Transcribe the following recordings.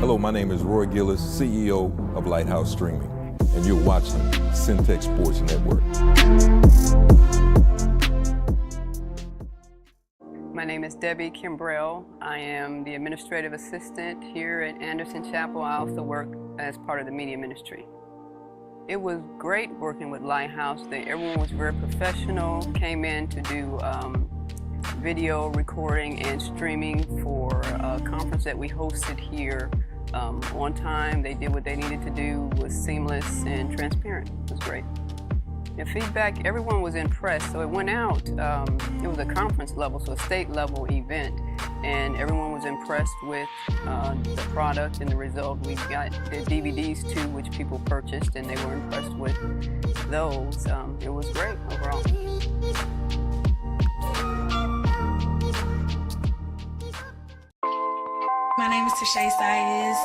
Hello, my name is Roy Gillis, CEO of Lighthouse Streaming, and you're watching Centex Sports Network. My name is Debbie Kimbrell. I am the administrative assistant here at Anderson Chapel. I also work as part of the media ministry. It was great working with Lighthouse. Everyone was very professional, came in to do video recording and streaming for a conference that we hosted here on time. They did what they needed to do, was seamless and transparent. It was great. And feedback, everyone was impressed. So it went out, it was a conference level, so a state level event, and everyone was impressed with the product and the result. We got the DVDs too, which people purchased, and they were impressed with those. It was great overall. My name is Tashay Sayes.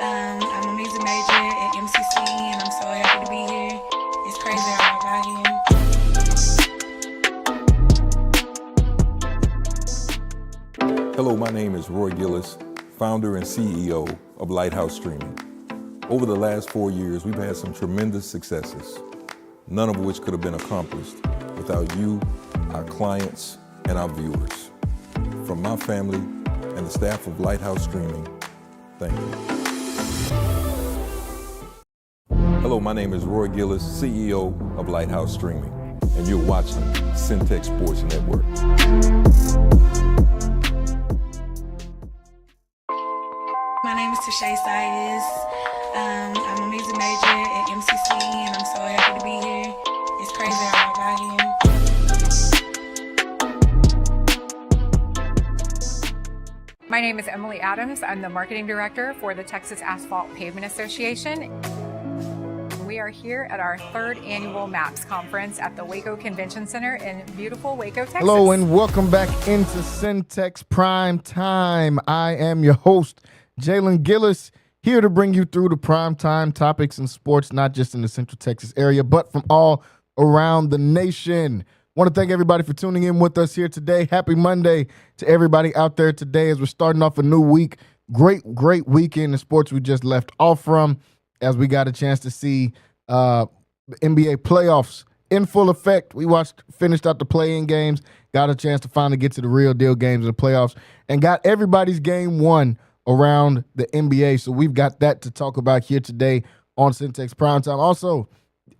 I'm a music major at MCC, and I'm so happy to be here. It's crazy how I got here. Hello, my name is Roy Gillis, founder and CEO of Lighthouse Streaming. Over the last 4 years, we've had some tremendous successes, none of which could have been accomplished without you, our clients, and our viewers. From my family and the staff of Lighthouse Streaming, thank you. Hello, my name is Roy Gillis, CEO of Lighthouse Streaming, and you're watching Centex Sports Network. My name is Tashay Sayes. I'm a music major at MCC, and I'm so happy to be here. It's crazy how I got here. My name is Emily Adams. I'm the marketing director for the Texas Asphalt Pavement Association. We are here at our third annual MAPS conference at the Waco Convention Center in beautiful Waco, Texas. Hello and welcome back into Centex Prime Time. I am your host, Jalen Gillis, here to bring you through the prime time topics in sports, not just in the Central Texas area, but from all around the nation. Want to thank everybody for tuning in with us here today. Happy Monday to everybody out there today as we're starting off a new week. Great weekend in sports we just left off from, as we got a chance to see the NBA playoffs in full effect. We finished out the play-in games, got a chance to finally get to the real deal games of the playoffs, and got everybody's game one around the NBA. So we've got that to talk about here today on Centex Primetime. Also,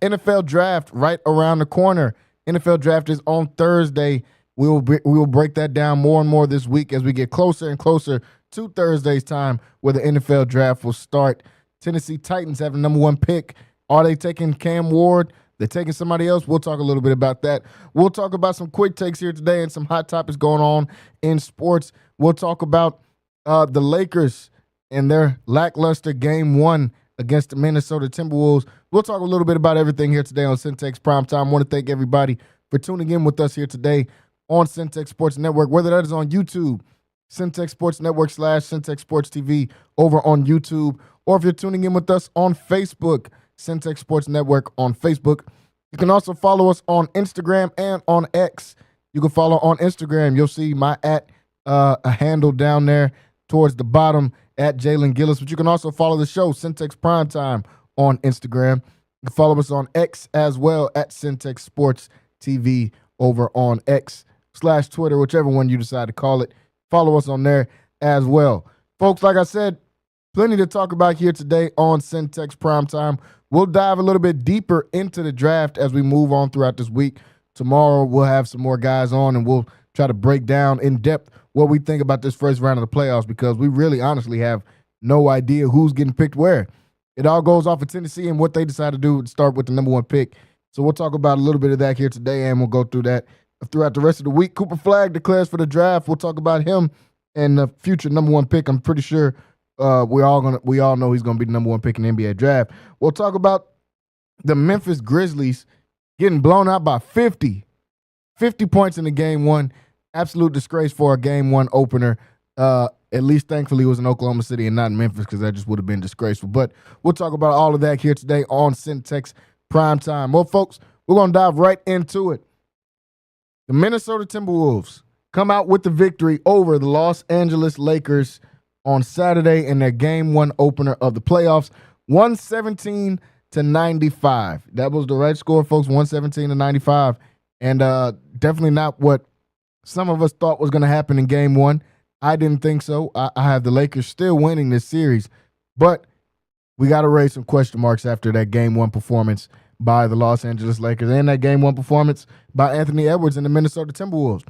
NFL Draft right around the corner. NFL Draft is on Thursday. We will break that down more and more this week as we get closer and closer to Thursday's time where the NFL Draft will start. Tennessee Titans have the number one pick. Are they taking Cam Ward? They're taking somebody else? We'll talk a little bit about that. We'll talk about some quick takes here today and some hot topics going on in sports. We'll talk about the Lakers and their lackluster game one against the Minnesota Timberwolves. We'll talk a little bit about everything here today on Centex Primetime. I want to thank everybody for tuning in with us here today on Centex Sports Network, whether that is on YouTube, Centex Sports Network / Centex Sports TV over on YouTube, or if you're tuning in with us on Facebook, Centex Sports Network on Facebook. You can also follow us on Instagram and on X. You can follow on Instagram. You'll see my a handle down there towards the bottom at Jalen Gillis, but you can also follow the show, Centex Primetime, on Instagram. You can follow us on X as well at Centex Sports TV over on X / Twitter, whichever one you decide to call it. Follow us on there as well. Folks, like I said, plenty to talk about here today on Centex Primetime. We'll dive a little bit deeper into the draft as we move on throughout this week. Tomorrow we'll have some more guys on and we'll try to break down in depth what we think about this first round of the playoffs, because we really honestly have no idea who's getting picked where. It all goes off of Tennessee and what they decide to do to start with the number one pick. So we'll talk about a little bit of that here today, and we'll go through that throughout the rest of the week. Cooper Flagg declares for the draft. We'll talk about him and the future number one pick. I'm pretty sure we all know he's going to be the number one pick in the NBA draft. We'll talk about the Memphis Grizzlies getting blown out by 50 points in the game one. Absolute disgrace for a game one opener. At least, thankfully, it was in Oklahoma City and not in Memphis, because that just would have been disgraceful. But we'll talk about all of that here today on Centex Primetime. Well, folks, we're going to dive right into it. The Minnesota Timberwolves come out with the victory over the Los Angeles Lakers on Saturday in their game 1 opener of the playoffs, 117-95. That was the right score, folks, 117-95. And definitely not what some of us thought was going to happen in game 1. I didn't think so. I have the Lakers still winning this series, but we got to raise some question marks after that game 1 performance by the Los Angeles Lakers and that game 1 performance by Anthony Edwards and the Minnesota Timberwolves.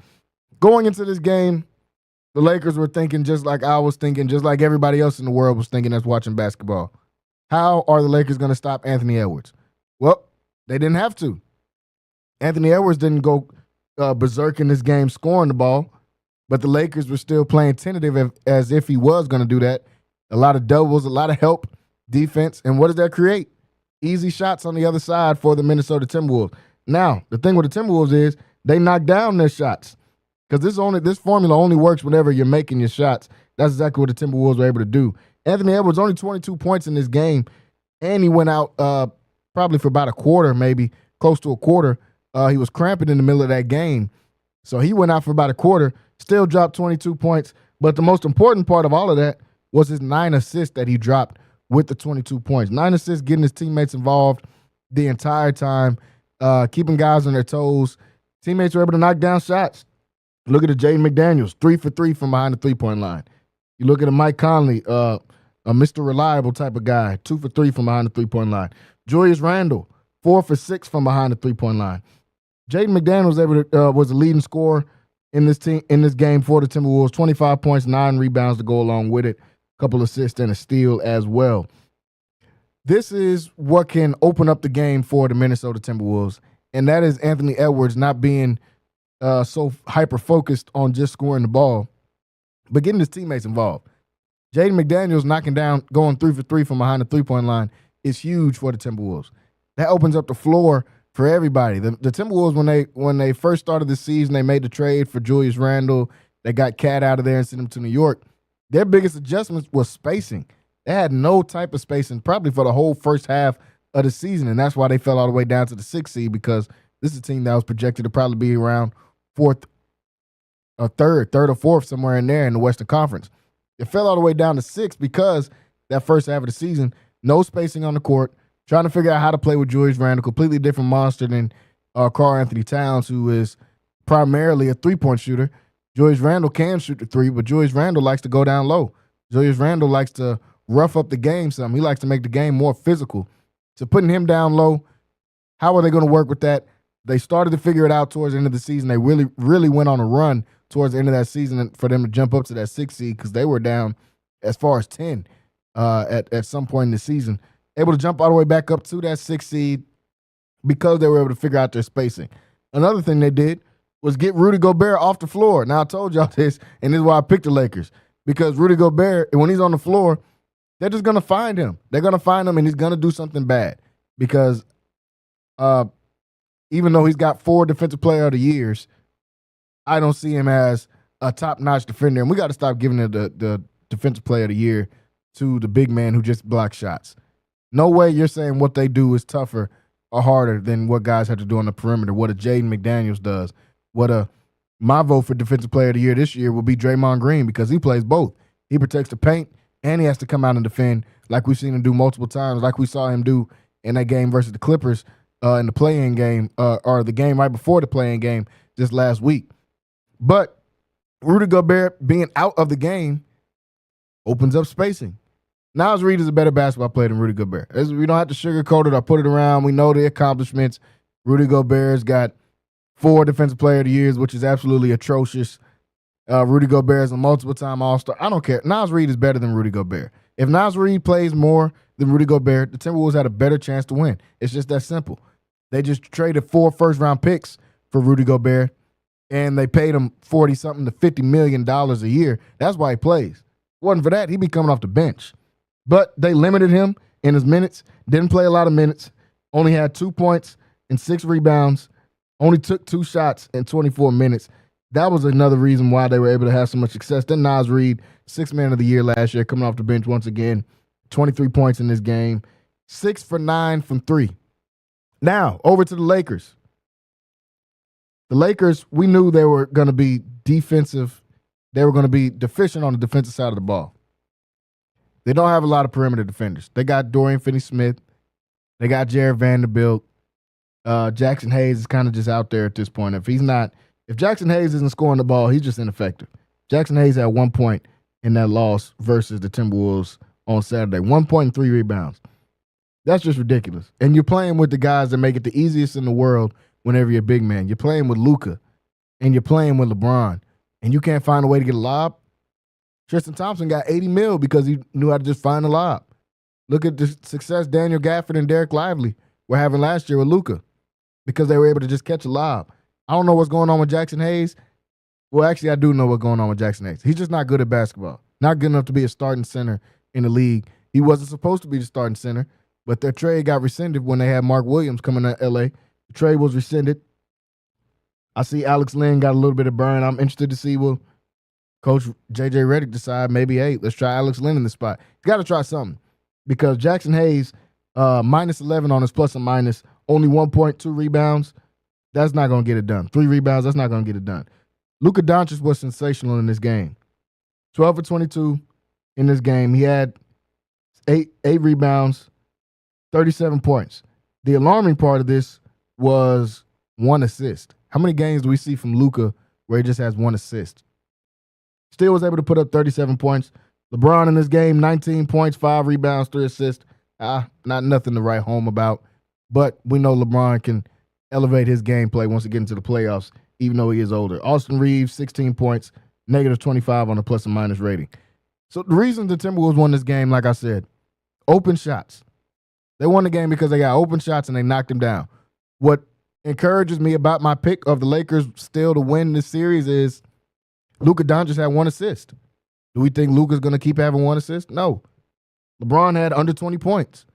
Going into this game, the Lakers were thinking just like I was thinking, just like everybody else in the world was thinking that's watching basketball. How are the Lakers going to stop Anthony Edwards? Well, they didn't have to. Anthony Edwards didn't go berserk in this game scoring the ball, but the Lakers were still playing tentative as if he was going to do that. A lot of doubles, a lot of help, defense, and what does that create? Easy shots on the other side for the Minnesota Timberwolves. Now, the thing with the Timberwolves is they knock down their shots because this formula only works whenever you're making your shots. That's exactly what the Timberwolves were able to do. Anthony Edwards only 22 points in this game, and he went out probably for about a quarter, maybe close to a quarter. He was cramping in the middle of that game, so he went out for about a quarter, still dropped 22 points. But the most important part of all of that was his 9 assists that he dropped with the 22 points. 9 assists, getting his teammates involved the entire time, keeping guys on their toes. Teammates were able to knock down shots. Look at the Jaden McDaniels, 3 for 3 from behind the three-point line. You look at a Mike Conley, a Mr. Reliable type of guy, 2 for 3 from behind the three-point line. Julius Randle, 4 for 6 from behind the three-point line. Jaden McDaniels was the leading scorer in this game for the Timberwolves, 25 points, 9 rebounds to go along with it, a couple assists and a steal as well. This is what can open up the game for the Minnesota Timberwolves, and that is Anthony Edwards not being so hyper-focused on just scoring the ball, but getting his teammates involved. Jaden McDaniels going 3 for 3 from behind the three-point line is huge for the Timberwolves. That opens up the floor for everybody. The Timberwolves, when they first started the season, they made the trade for Julius Randle. They got Cat out of there and sent him to New York. Their biggest adjustment was spacing. They had no type of spacing probably for the whole first half of the season, and that's why they fell all the way down to the 6th seed, because this is a team that was projected to probably be around 4th or 3rd or 4th, somewhere in there in the Western Conference. It fell all the way down to 6th because that first half of the season, no spacing on the court, trying to figure out how to play with Julius Randle, completely different monster than Karl Anthony Towns, who is primarily a three-point shooter. Julius Randle can shoot the three, but Julius Randle likes to go down low. Julius Randle likes to rough up the game some. He likes to make the game more physical. So putting him down low, how are they going to work with that? They started to figure it out towards the end of the season. They really, really went on a run towards the end of that season for them to jump up to that 6th seed, because they were down as far as 10 at some point in the season. Able to jump all the way back up to that 6th seed because they were able to figure out their spacing. Another thing they did was get Rudy Gobert off the floor. Now, I told y'all this, and this is why I picked the Lakers, because Rudy Gobert, when he's on the floor, they're just going to find him. They're going to find him, and he's going to do something bad, because even though he's got 4 Defensive Player of the Years, I don't see him as a top-notch defender, and we got to stop giving the Defensive Player of the Year to the big man who just blocks shots. No way you're saying what they do is tougher or harder than what guys have to do on the perimeter, what a Jaden McDaniels does. My vote for Defensive Player of the Year this year will be Draymond Green, because he plays both. He protects the paint, and he has to come out and defend like we've seen him do multiple times, like we saw him do in that game versus the Clippers in the play-in game, or the game right before the play-in game just last week. But Rudy Gobert being out of the game opens up spacing. Naz Reid is a better basketball player than Rudy Gobert. We don't have to sugarcoat it or put it around. We know the accomplishments. Rudy Gobert's got 4 Defensive Player of the Years, which is absolutely atrocious. Rudy Gobert is a multiple-time All-Star. I don't care. Naz Reid is better than Rudy Gobert. If Naz Reid plays more than Rudy Gobert, the Timberwolves had a better chance to win. It's just that simple. They just traded 4 first-round picks for Rudy Gobert, and they paid him $40-something to $50 million a year. That's why he plays. If it wasn't for that, he'd be coming off the bench. But they limited him in his minutes, didn't play a lot of minutes, only had 2 points and 6 rebounds, only took 2 shots in 24 minutes. That was another reason why they were able to have so much success. Then Naz Reid, 6th man of the year last year, coming off the bench once again, 23 points in this game, 6 for 9 from 3. Now, over to the Lakers. The Lakers, we knew they were going to be defensive. They were going to be deficient on the defensive side of the ball. They don't have a lot of perimeter defenders. They got Dorian Finney-Smith. They got Jared Vanderbilt. Jackson Hayes is kind of just out there at this point. If Jackson Hayes isn't scoring the ball, he's just ineffective. Jackson Hayes had 1 point in that loss versus the Timberwolves on Saturday. 1.3 rebounds. That's just ridiculous. And you're playing with the guys that make it the easiest in the world whenever you're a big man. You're playing with Luka and you're playing with LeBron, and you can't find a way to get a lob. Tristan Thompson got $80 million because he knew how to just find a lob. Look at the success Daniel Gafford and Derek Lively were having last year with Luka because they were able to just catch a lob. I don't know what's going on with Jackson Hayes. Well, actually, I do know what's going on with Jackson Hayes. He's just not good at basketball. Not good enough to be a starting center in the league. He wasn't supposed to be the starting center, but their trade got rescinded when they had Mark Williams coming to L.A. The trade was rescinded. I see Alex Len got a little bit of burn. I'm interested to see will Coach J.J. Redick decide maybe, hey, let's try Alex Len in the spot. He's got to try something because Jackson Hayes, minus 11 on his plus and minus, only 1.2 rebounds. That's not going to get it done. 3 rebounds, that's not going to get it done. Luka Doncic was sensational in this game. 12 for 22 in this game. He had eight rebounds, 37 points. The alarming part of this was 1 assist. How many games do we see from Luka where he just has 1 assist? Still was able to put up 37 points. LeBron in this game, 19 points, 5 rebounds, 3 assists. Not nothing to write home about. But we know LeBron can elevate his gameplay once he gets into the playoffs, even though he is older. Austin Reeves, 16 points, negative 25 on the plus and minus rating. So the reason the Timberwolves won this game, like I said, open shots. They won the game because they got open shots and they knocked them down. What encourages me about my pick of the Lakers still to win this series is Luka Doncic had 1 assist. Do we think Luka's going to keep having 1 assist? No. LeBron had under 20 points.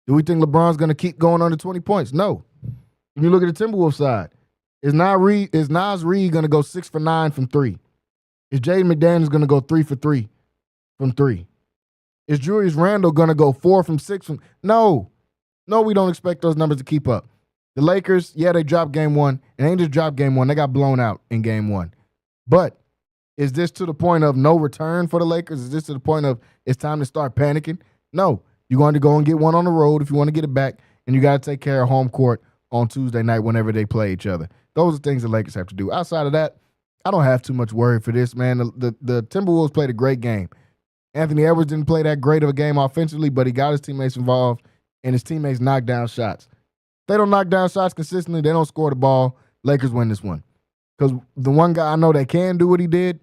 Do we think LeBron's going to keep going under 20 points? No. When you look at the Timberwolves side, is Naz Reid going to go 6 for 9 from 3? Is Jaden McDaniels going to go 3 for 3 from 3? Is Julius Randle going to go 4 from 6 from? No. No, we don't expect those numbers to keep up. The Lakers, yeah, they dropped game 1, and they ain't just dropped game 1. They got blown out in game 1. But is this to the point of no return for the Lakers? Is this to the point of it's time to start panicking? No. You're going to go and get one on the road if you want to get it back, and you got to take care of home court on Tuesday night whenever they play each other. Those are things the Lakers have to do. Outside of that, I don't have too much worry for this, man. The Timberwolves played a great game. Anthony Edwards didn't play that great of a game offensively, but he got his teammates involved, and his teammates knocked down shots. If they don't knock down shots consistently, they don't score the ball, Lakers win this one. Because the one guy I know that can do what he did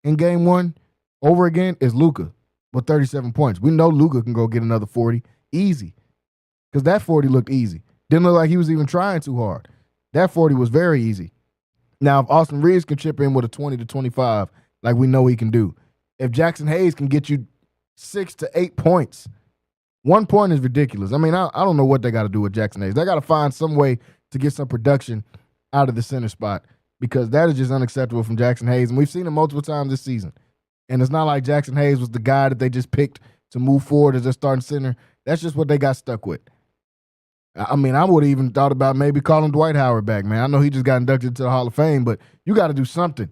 in game 1 over again is Luka with 37 points. We know Luka can go get another 40 easy because that 40 looked easy. Didn't look like he was even trying too hard. That 40 was very easy. Now, if Austin Reeves can chip in with a 20 to 25, like we know he can do, if Jackson Hayes can get you 6 to 8 points, 1 point is ridiculous. I mean, I don't know what they got to do with Jackson Hayes. They got to find some way to get some production out of the center spot because that is just unacceptable from Jackson Hayes. And we've seen him multiple times this season. And it's not like Jackson Hayes was the guy that they just picked to move forward as their starting center. That's just what they got stuck with. I mean, I would have even thought about maybe calling Dwight Howard back, man. I know he just got inducted into the Hall of Fame, but you got to do something.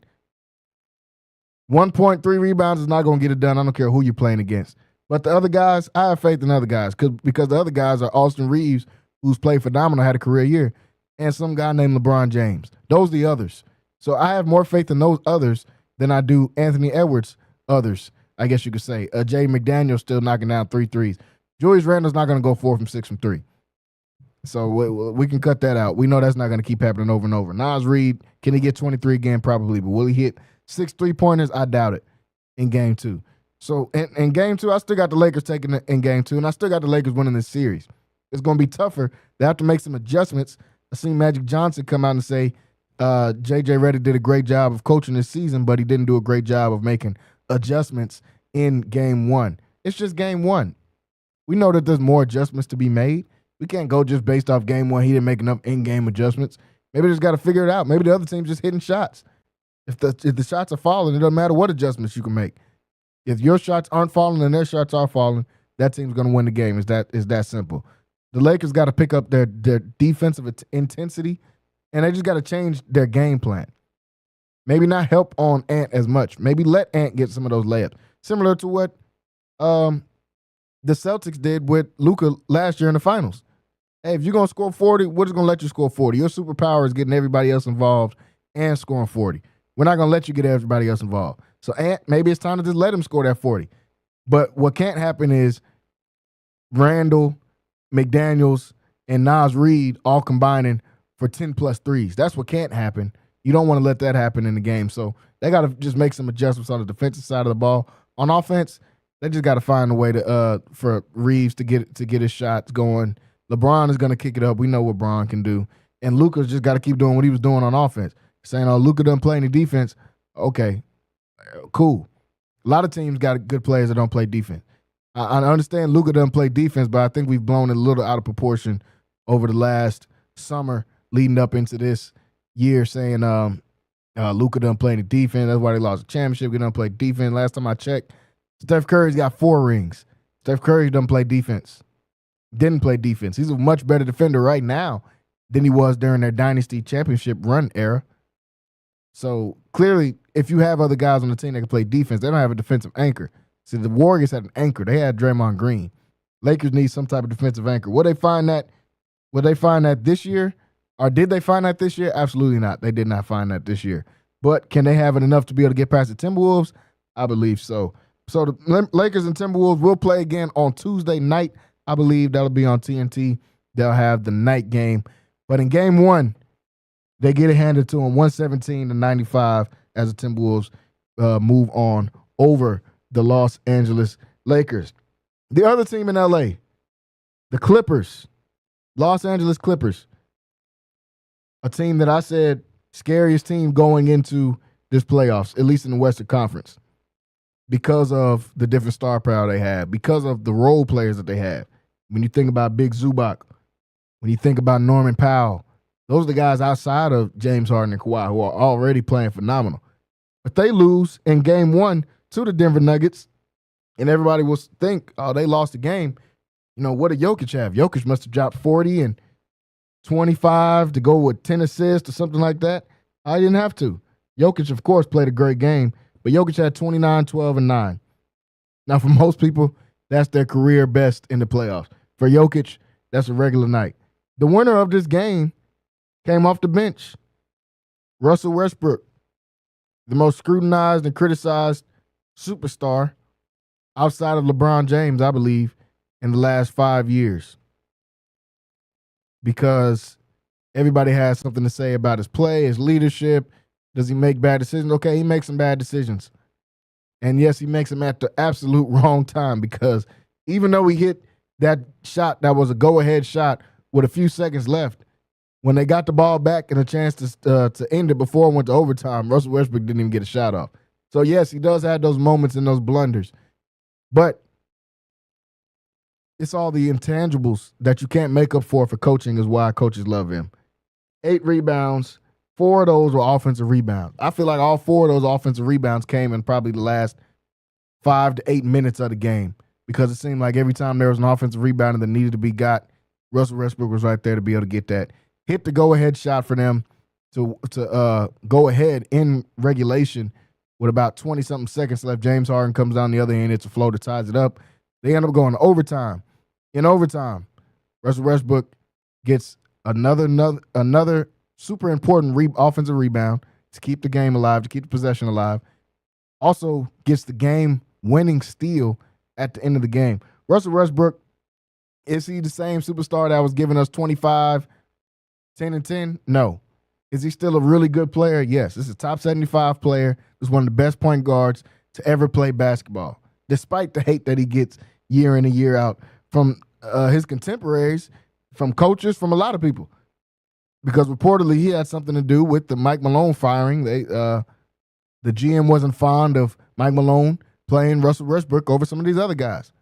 1.3 rebounds is not going to get it done. I don't care who you're playing against. But the other guys, I have faith in other guys because the other guys are Austin Reeves, who's played phenomenal, had a career year, and some guy named LeBron James. Those are the others. So I have more faith in those others than I do Anthony Edwards others, I guess you could say. Jay McDaniels still knocking down 3 threes. Julius Randle's not going to go 4 from 6 from 3. So we can cut that out. We know that's not going to keep happening over and over. Naz Reid, can he get 23 again? Probably. But will he hit 6 3-pointers? I doubt it in game 2. So in game 2, I still got the Lakers taking it in game 2, and I still got the Lakers winning this series. It's going to be tougher. They have to make some adjustments. I seen Magic Johnson come out and say J.J. Redick did a great job of coaching this season, but he didn't do a great job of making adjustments in game 1. It's just game 1. We know that there's more adjustments to be made. We can't go just based off game 1. He didn't make enough in-game adjustments. Maybe they just got to figure it out. Maybe the other team's just hitting shots. If the shots are falling, it doesn't matter what adjustments you can make. If your shots aren't falling and their shots are falling, that team's going to win the game. It's that simple. The Lakers got to pick up their defensive intensity, and they just got to change their game plan. Maybe not help on Ant as much. Maybe let Ant get some of those layups. Similar to what the Celtics did with Luka last year in the finals. Hey, if you're going to score 40, we're just going to let you score 40. Your superpower is getting everybody else involved and scoring 40. We're not going to let you get everybody else involved. So maybe it's time to just let him score that 40. But what can't happen is Randall, McDaniels, and Nas Reed all combining for 10-plus threes. That's what can't happen. You don't want to let that happen in the game. So they got to just make some adjustments on the defensive side of the ball. On offense, they just got to find a way to for Reeves to get his shots going. LeBron is going to kick it up. We know what Bron can do. And Luka's just got to keep doing what he was doing on offense. Saying, oh, Luka doesn't play any defense. Okay, cool. A lot of teams got good players that don't play defense. I understand Luka doesn't play defense, but I think we've blown it a little out of proportion over the last summer leading up into this year, saying Luka doesn't play any defense. That's why they lost the championship. He doesn't play defense. Last time I checked, Steph Curry's got 4 rings. Steph Curry doesn't play defense. Didn't play defense. He's a much better defender right now than he was during their dynasty championship run era. So clearly, if you have other guys on the team that can play defense, they don't have a defensive anchor. See, the Warriors had an anchor. They had Draymond Green. Lakers need some type of defensive anchor. Would they find that this year? Or did they find that this year? Absolutely not. They did not find that this year. But can they have it enough to be able to get past the Timberwolves? I believe so. So the Lakers and Timberwolves will play again on Tuesday night. I believe that'll be on TNT. They'll have the night game. But in game 1, they get it handed to them 117-95 as the Timberwolves move on over the Los Angeles Lakers. The other team in LA, the Clippers, Los Angeles Clippers, a team that I said scariest team going into this playoffs, at least in the Western Conference, because of the different star power they have, because of the role players that they have. When you think about Big Zubac, when you think about Norman Powell, those are the guys outside of James Harden and Kawhi who are already playing phenomenal. But they lose in game 1 to the Denver Nuggets, and everybody will think, oh, they lost the game. You know, what did Jokic have? Jokic must have dropped 40 and 25 to go with 10 assists or something like that. I didn't have to. Jokic, of course, played a great game, but Jokic had 29, 12, and 9. Now, for most people, that's their career best in the playoffs. For Jokic, that's a regular night. The winner of this game came off the bench. Russell Westbrook, the most scrutinized and criticized superstar outside of LeBron James, I believe, in the last 5 years. Because everybody has something to say about his play, his leadership. Does he make bad decisions? Okay, he makes some bad decisions. And yes, he makes them at the absolute wrong time, because even though he hit that shot that was a go-ahead shot with a few seconds left, when they got the ball back and a chance to end it before it went to overtime, Russell Westbrook didn't even get a shot off. So, yes, he does have those moments and those blunders. But it's all the intangibles that you can't make up for coaching is why coaches love him. 8 rebounds, 4 of those were offensive rebounds. I feel like all 4 of those offensive rebounds came in probably the last 5 to 8 minutes of the game, because it seemed like every time there was an offensive rebound that needed to be got, Russell Westbrook was right there to be able to get that. Hit the go-ahead shot for them to go ahead in regulation with about 20-something seconds left. James Harden comes down the other end. It's a floater, ties it up. They end up going to overtime. In overtime, Russell Westbrook gets another super important offensive rebound to keep the game alive, to keep the possession alive. Also gets the game-winning steal at the end of the game. Russell Westbrook, is he the same superstar that was giving us 25, 10, and 10? No. Is he still a really good player? Yes. This is a top 75 player. This is one of the best point guards to ever play basketball, despite the hate that he gets year in and year out from his contemporaries, from coaches, from a lot of people. Because reportedly he had something to do with the Mike Malone firing. The GM wasn't fond of Mike Malone playing Russell Westbrook over some of these other guys.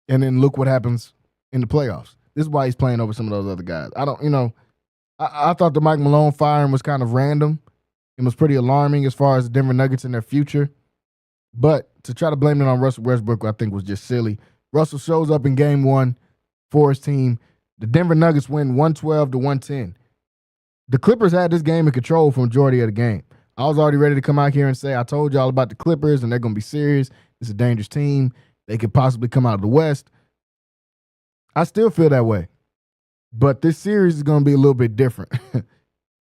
And then look what happens in the playoffs. This is why he's playing over some of those other guys. I thought the Mike Malone firing was kind of random. It was pretty alarming as far as the Denver Nuggets and their future. But to try to blame it on Russell Westbrook, I think was just silly. Russell shows up in game 1 for his team. The Denver Nuggets win 112-110. The Clippers had this game in control for the majority of the game. I was already ready to come out here and say, I told y'all about the Clippers and they're going to be serious. It's a dangerous team. they could possibly come out of the West. I still feel that way. But this series is going to be a little bit different.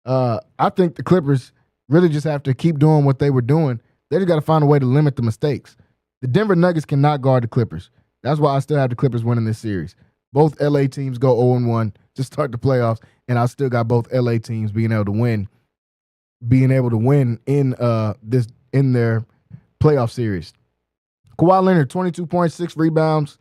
I think the Clippers really just have to keep doing what they were doing. They just got to find a way to limit the mistakes. The Denver Nuggets cannot guard the Clippers. That's why I still have the Clippers winning this series. Both LA teams go 0-1 to start the playoffs, and I still got both LA teams being able to win in their playoff series. Kawhi Leonard, 22 points, 6 rebounds,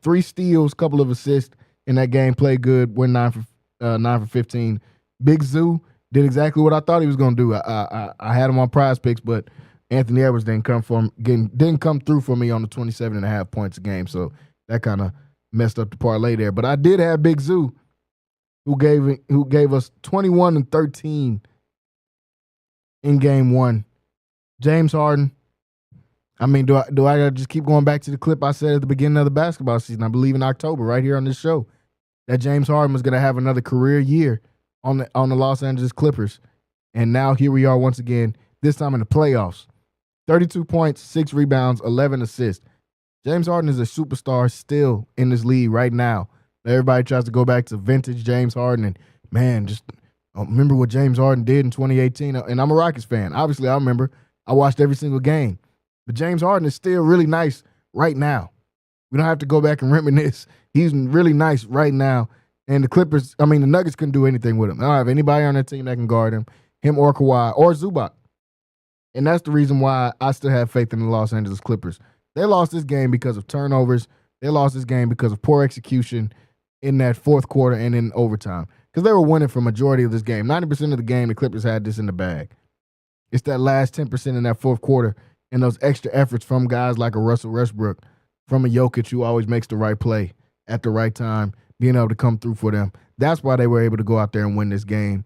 3 steals, couple of assists in that game. Played good, went 9 for 15. Big Zoo did exactly what I thought he was going to do. I had him on Prize Picks, but Anthony Edwards didn't come through for me on the 27.5 points a game, so that kind of messed up the parlay there. But I did have Big Zoo, who gave us 21 and 13 in game 1. James Harden. I mean, do I gotta just keep going back to the clip I said at the beginning of the basketball season? I believe in October, right here on this show, that James Harden was gonna have another career year on the Los Angeles Clippers. And now here we are once again, this time in the playoffs. 32 points, 6 rebounds, 11 assists. James Harden is a superstar still in this league right now. Everybody tries to go back to vintage James Harden and, man, just remember what James Harden did in 2018. And I'm a Rockets fan. Obviously, I remember. I watched every single game. But James Harden is still really nice right now. We don't have to go back and reminisce. He's really nice right now. And the Nuggets couldn't do anything with him. I don't have anybody on that team that can guard him or Kawhi or Zubac. And that's the reason why I still have faith in the Los Angeles Clippers. They lost this game because of turnovers. They lost this game because of poor execution in that fourth quarter and in overtime. Because they were winning for majority of this game. 90% of the game, the Clippers had this in the bag. It's that last 10% in that fourth quarter and those extra efforts from guys like a Russell Westbrook, from a Jokic who always makes the right play at the right time, being able to come through for them. That's why they were able to go out there and win this game.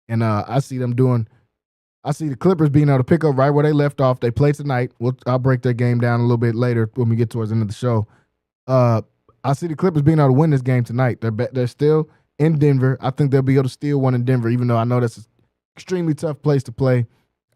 And I see the Clippers being able to pick up right where they left off. They play tonight. I'll break their game down a little bit later when we get towards the end of the show. I see the Clippers being able to win this game tonight. They're still in Denver. I think they'll be able to steal one in Denver, even though I know that's an extremely tough place to play.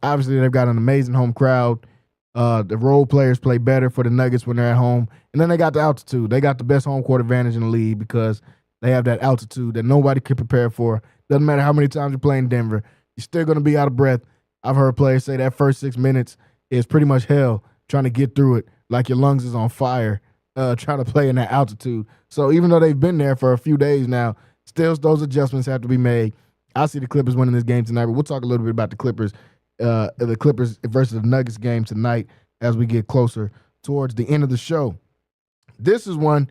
Obviously, they've got an amazing home crowd. The role players play better for the Nuggets when they're at home. And then they got the altitude. They got the best home court advantage in the league because they have that altitude that nobody can prepare for. Doesn't matter how many times you play in Denver. You're still going to be out of breath. I've heard players say that first 6 minutes is pretty much hell trying to get through it, like your lungs is on fire trying to play in that altitude. So even though they've been there for a few days now, still those adjustments have to be made. I see the Clippers winning this game tonight, but we'll talk a little bit about the Clippers versus the Nuggets game tonight as we get closer towards the end of the show. This is one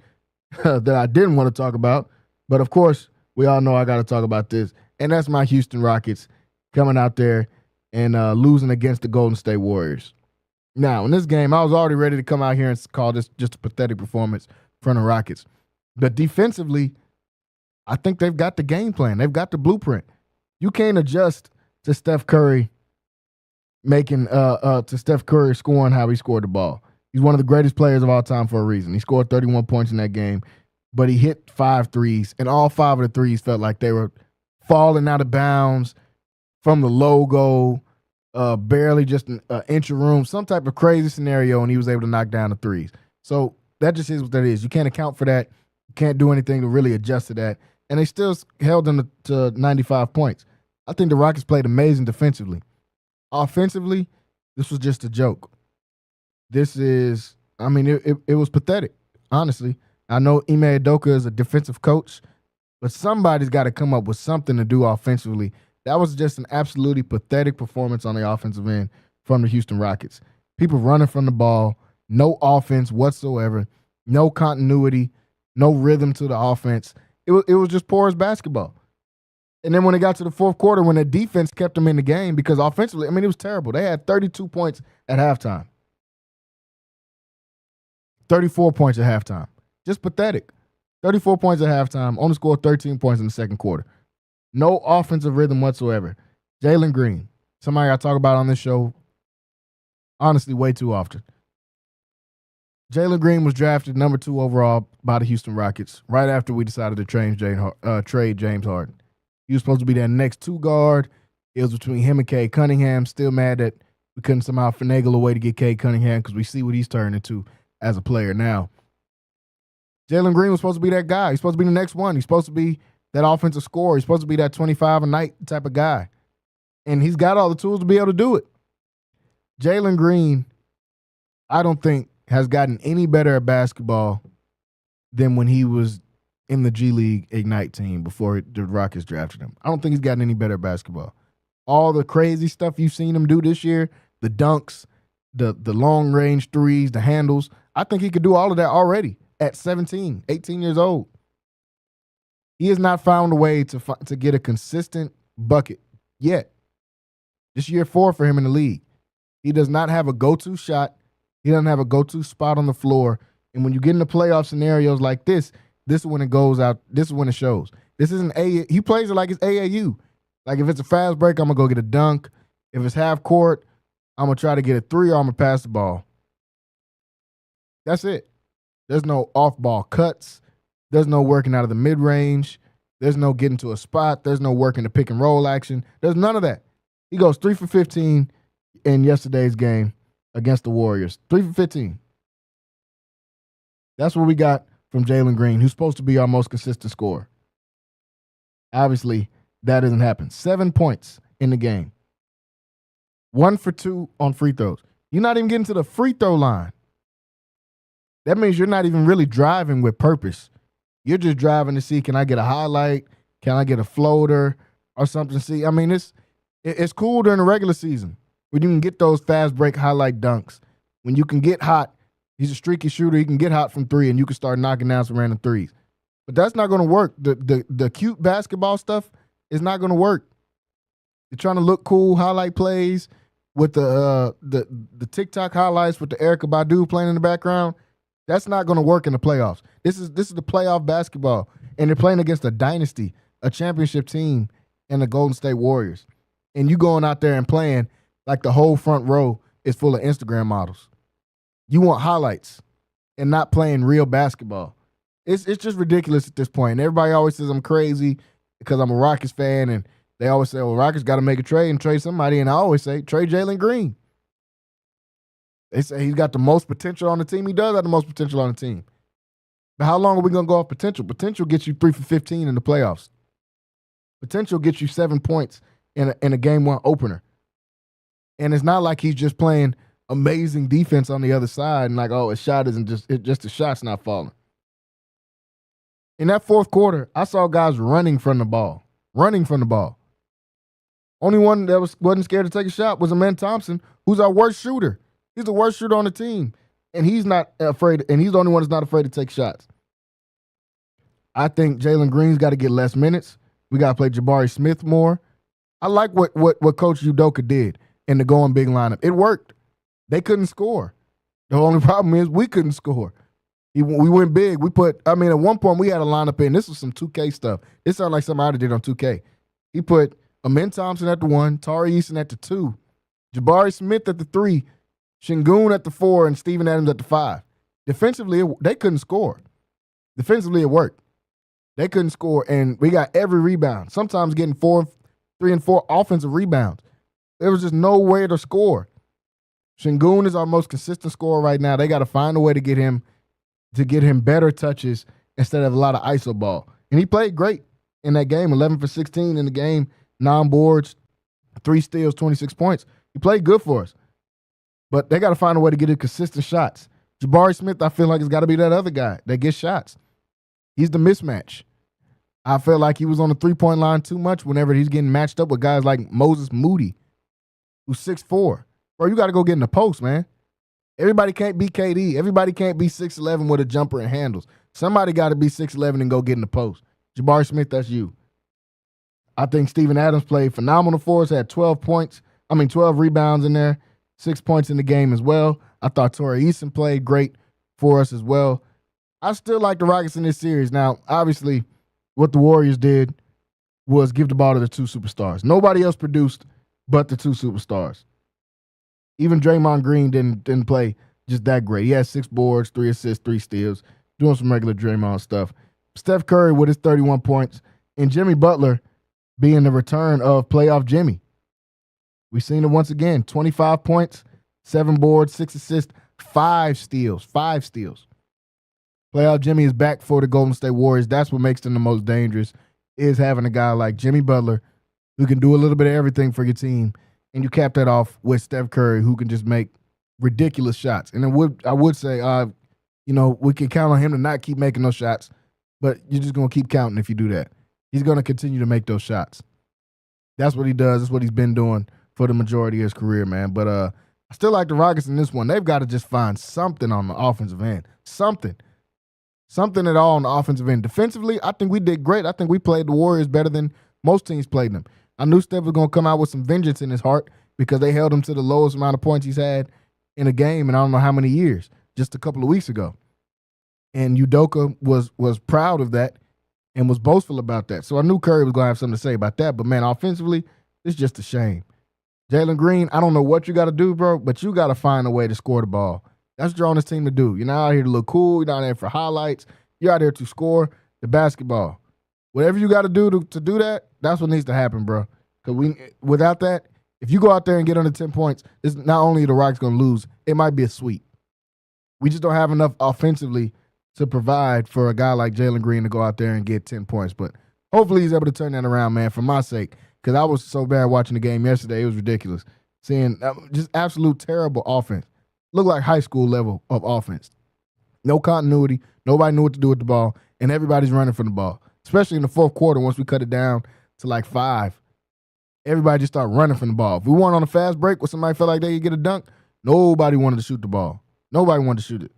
that I didn't want to talk about, but of course, we all know I got to talk about this, and that's my Houston Rockets coming out there and losing against the Golden State Warriors. Now, in this game, I was already ready to come out here and call this just a pathetic performance from the Rockets. But defensively, I think they've got the game plan. They've got the blueprint. You can't adjust to Steph Curry scoring how he scored the ball. He's one of the greatest players of all time for a reason. He scored 31 points in that game, but he hit 5 threes, and all 5 of the threes felt like they were falling out of bounds from the logo, barely just an inch of room, some type of crazy scenario, and he was able to knock down the threes. So that just is what that is. You can't account for that. You can't do anything to really adjust to that. And they still held them to 95 points. I think the Rockets played amazing defensively. Offensively, this was just a joke. It was pathetic, honestly. I know Ime Udoka is a defensive coach, but somebody's got to come up with something to do offensively. That was just an absolutely pathetic performance on the offensive end from the Houston Rockets. People running from the ball, no offense whatsoever, no continuity, no rhythm to the offense. It was just poor as basketball. And then when it got to the fourth quarter, when the defense kept them in the game, because offensively, it was terrible. They had 32 points at halftime. 34 points at halftime. Just pathetic. 34 points at halftime, only scored 13 points in the second quarter. No offensive rhythm whatsoever. Jalen Green, somebody I talk about on this show, honestly, way too often. Jalen Green was drafted number 2 overall by the Houston Rockets right after we decided to trade James Harden. He was supposed to be their next 2 guard. It was between him and Cade Cunningham. Still mad that we couldn't somehow finagle a way to get Cade Cunningham because we see what he's turned into as a player. Now, Jalen Green was supposed to be that guy. He's supposed to be the next one. He's supposed to be that offensive scorer. He's supposed to be that 25 a night type of guy. And he's got all the tools to be able to do it. Jalen Green, I don't think, has gotten any better at basketball than when he was in the G League Ignite team before the Rockets drafted him. I don't think he's gotten any better at basketball. All the crazy stuff you've seen him do this year, the dunks, the long-range threes, the handles, I think he could do all of that already at 17, 18 years old. He has not found a way to get a consistent bucket yet. This year 4 for him in the league. He does not have a go-to shot. He doesn't have a go-to spot on the floor. And when you get into playoff scenarios like this is when it goes out. This is when it shows. This isn't he plays it like it's AAU. Like if it's a fast break, I'm going to go get a dunk. If it's half court, I'm going to try to get a 3 or I'm going to pass the ball. That's it. There's no off-ball cuts. There's no working out of the mid-range. There's no getting to a spot. There's no working the pick and roll action. There's none of that. He goes 3 for 15 in yesterday's game against the Warriors. 3 for 15. That's what we got from Jalen Green, who's supposed to be our most consistent scorer. Obviously, that doesn't happen. 7 points in the game. 1 for 2 on free throws. You're not even getting to the free throw line. That means you're not even really driving with purpose. You're just driving to see, can I get a highlight? Can I get a floater or something? See, I mean, it's cool during the regular season when you can get those fast break highlight dunks. When you can get hot, he's a streaky shooter. He can get hot from 3, and you can start knocking down some random threes. But that's not going to work. The cute basketball stuff is not going to work. You're trying to look cool, highlight plays with the TikTok highlights with the Erykah Badu playing in the background. That's not going to work in the playoffs. This is the playoff basketball, and they're playing against a dynasty, a championship team, and the Golden State Warriors. And you going out there and playing like the whole front row is full of Instagram models. You want highlights and not playing real basketball. It's just ridiculous at this point. And everybody always says I'm crazy because I'm a Rockets fan, and they always say, well, Rockets got to make a trade and trade somebody. And I always say, trade Jalen Green. They say he's got the most potential on the team. He does have the most potential on the team. But how long are we going to go off potential? Potential gets you 3 for 15 in the playoffs. Potential gets you 7 points in a game 1 opener. And it's not like he's just playing amazing defense on the other side and like, oh, his shot isn't just the shot's not falling. In that fourth quarter, I saw guys running from the ball. Only one that wasn't scared to take a shot was Amen Thompson, who's our worst shooter. He's the worst shooter on the team, and he's not afraid. And he's the only one that's not afraid to take shots. I think Jalen Green's got to get less minutes. We got to play Jabari Smith more. I like what Coach Udoka did in the going big lineup. It worked. They couldn't score. The only problem is we couldn't score. We went big. At one point we had a lineup in. This was some 2K stuff. It sounded like something I did on 2K. He put Amen Thompson at the 1, Tari Eason at the 2, Jabari Smith at the 3, Şengün at the 4, and Steven Adams at the 5. Defensively, they couldn't score. Defensively, it worked. They couldn't score, and we got every rebound, sometimes getting 3 and 4 offensive rebounds. There was just no way to score. Şengün is our most consistent scorer right now. They got to find a way to get him better touches instead of a lot of iso ball. And he played great in that game, 11 for 16 in the game, 9 boards, 3 steals, 26 points. He played good for us. But they got to find a way to get him consistent shots. Jabari Smith, I feel like, has got to be that other guy that gets shots. He's the mismatch. I feel like he was on the three-point line too much whenever he's getting matched up with guys like Moses Moody, who's 6'4". Bro, you got to go get in the post, man. Everybody can't be KD. Everybody can't be 6'11 with a jumper and handles. Somebody got to be 6'11 and go get in the post. Jabari Smith, that's you. I think Steven Adams played phenomenal for us, had 12 rebounds in there, 6 points in the game as well. I thought Tari Eason played great for us as well. I still like the Rockets in this series. Now, obviously, what the Warriors did was give the ball to the 2 superstars. Nobody else produced but the 2 superstars. Even Draymond Green didn't play just that great. He had 6 boards, 3 assists, 3 steals, doing some regular Draymond stuff. Steph Curry with his 31 points, and Jimmy Butler being the return of playoff Jimmy. We've seen it once again, 25 points, 7 boards, 6 assists. 5 steals. Playoff Jimmy is back for the Golden State Warriors. That's what makes them the most dangerous, is having a guy like Jimmy Butler who can do a little bit of everything for your team, and you cap that off with Steph Curry, who can just make ridiculous shots. And I would say, we can count on him to not keep making those shots, but you're just going to keep counting if you do that. He's going to continue to make those shots. That's what he does. That's what he's been doing for the majority of his career, man. But I still like the Rockets in this one. They've got to just find something on the offensive end. Something at all on the offensive end. Defensively, I think we did great. I think we played the Warriors better than most teams played them. I knew Steph was going to come out with some vengeance in his heart because they held him to the lowest amount of points he's had in a game in I don't know how many years, just a couple of weeks ago. And Udoka was proud of that and was boastful about that. So I knew Curry was going to have something to say about that. But, man, offensively, it's just a shame. Jalen Green, I don't know what you got to do, bro, but you got to find a way to score the ball. That's what you're on this team to do. You're not out here to look cool. You're not out here for highlights. You're out here to score the basketball. Whatever you got to do to do that, that's what needs to happen, bro. Because without that, if you go out there and get under 10 points, it's not only the Rockets going to lose, it might be a sweep. We just don't have enough offensively to provide for a guy like Jalen Green to go out there and get 10 points. But hopefully he's able to turn that around, man, for my sake, because I was so bad watching the game yesterday. It was ridiculous. Seeing just absolute terrible offense. Looked like high school level of offense. No continuity. Nobody knew what to do with the ball, and everybody's running from the ball, especially in the fourth quarter once we cut it down to like 5. Everybody just started running from the ball. If we weren't on a fast break where somebody felt like they could get a dunk, nobody wanted to shoot the ball. Nobody wanted to shoot it.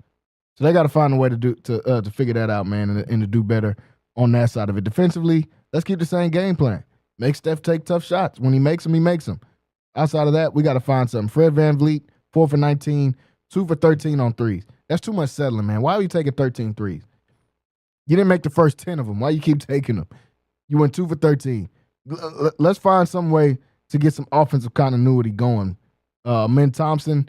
So they got to find a way to figure that out, man, and to do better on that side of it. Defensively, let's keep the same game plan. Make Steph take tough shots. When he makes them, he makes them. Outside of that, we got to find something. Fred VanVleet, 4 for 19, 2 for 13 on threes. That's too much settling, man. Why are you taking 13 threes? You didn't make the first 10 of them. Why you keep taking them? You went 2 for 13. Let's find some way to get some offensive continuity going. Min Thompson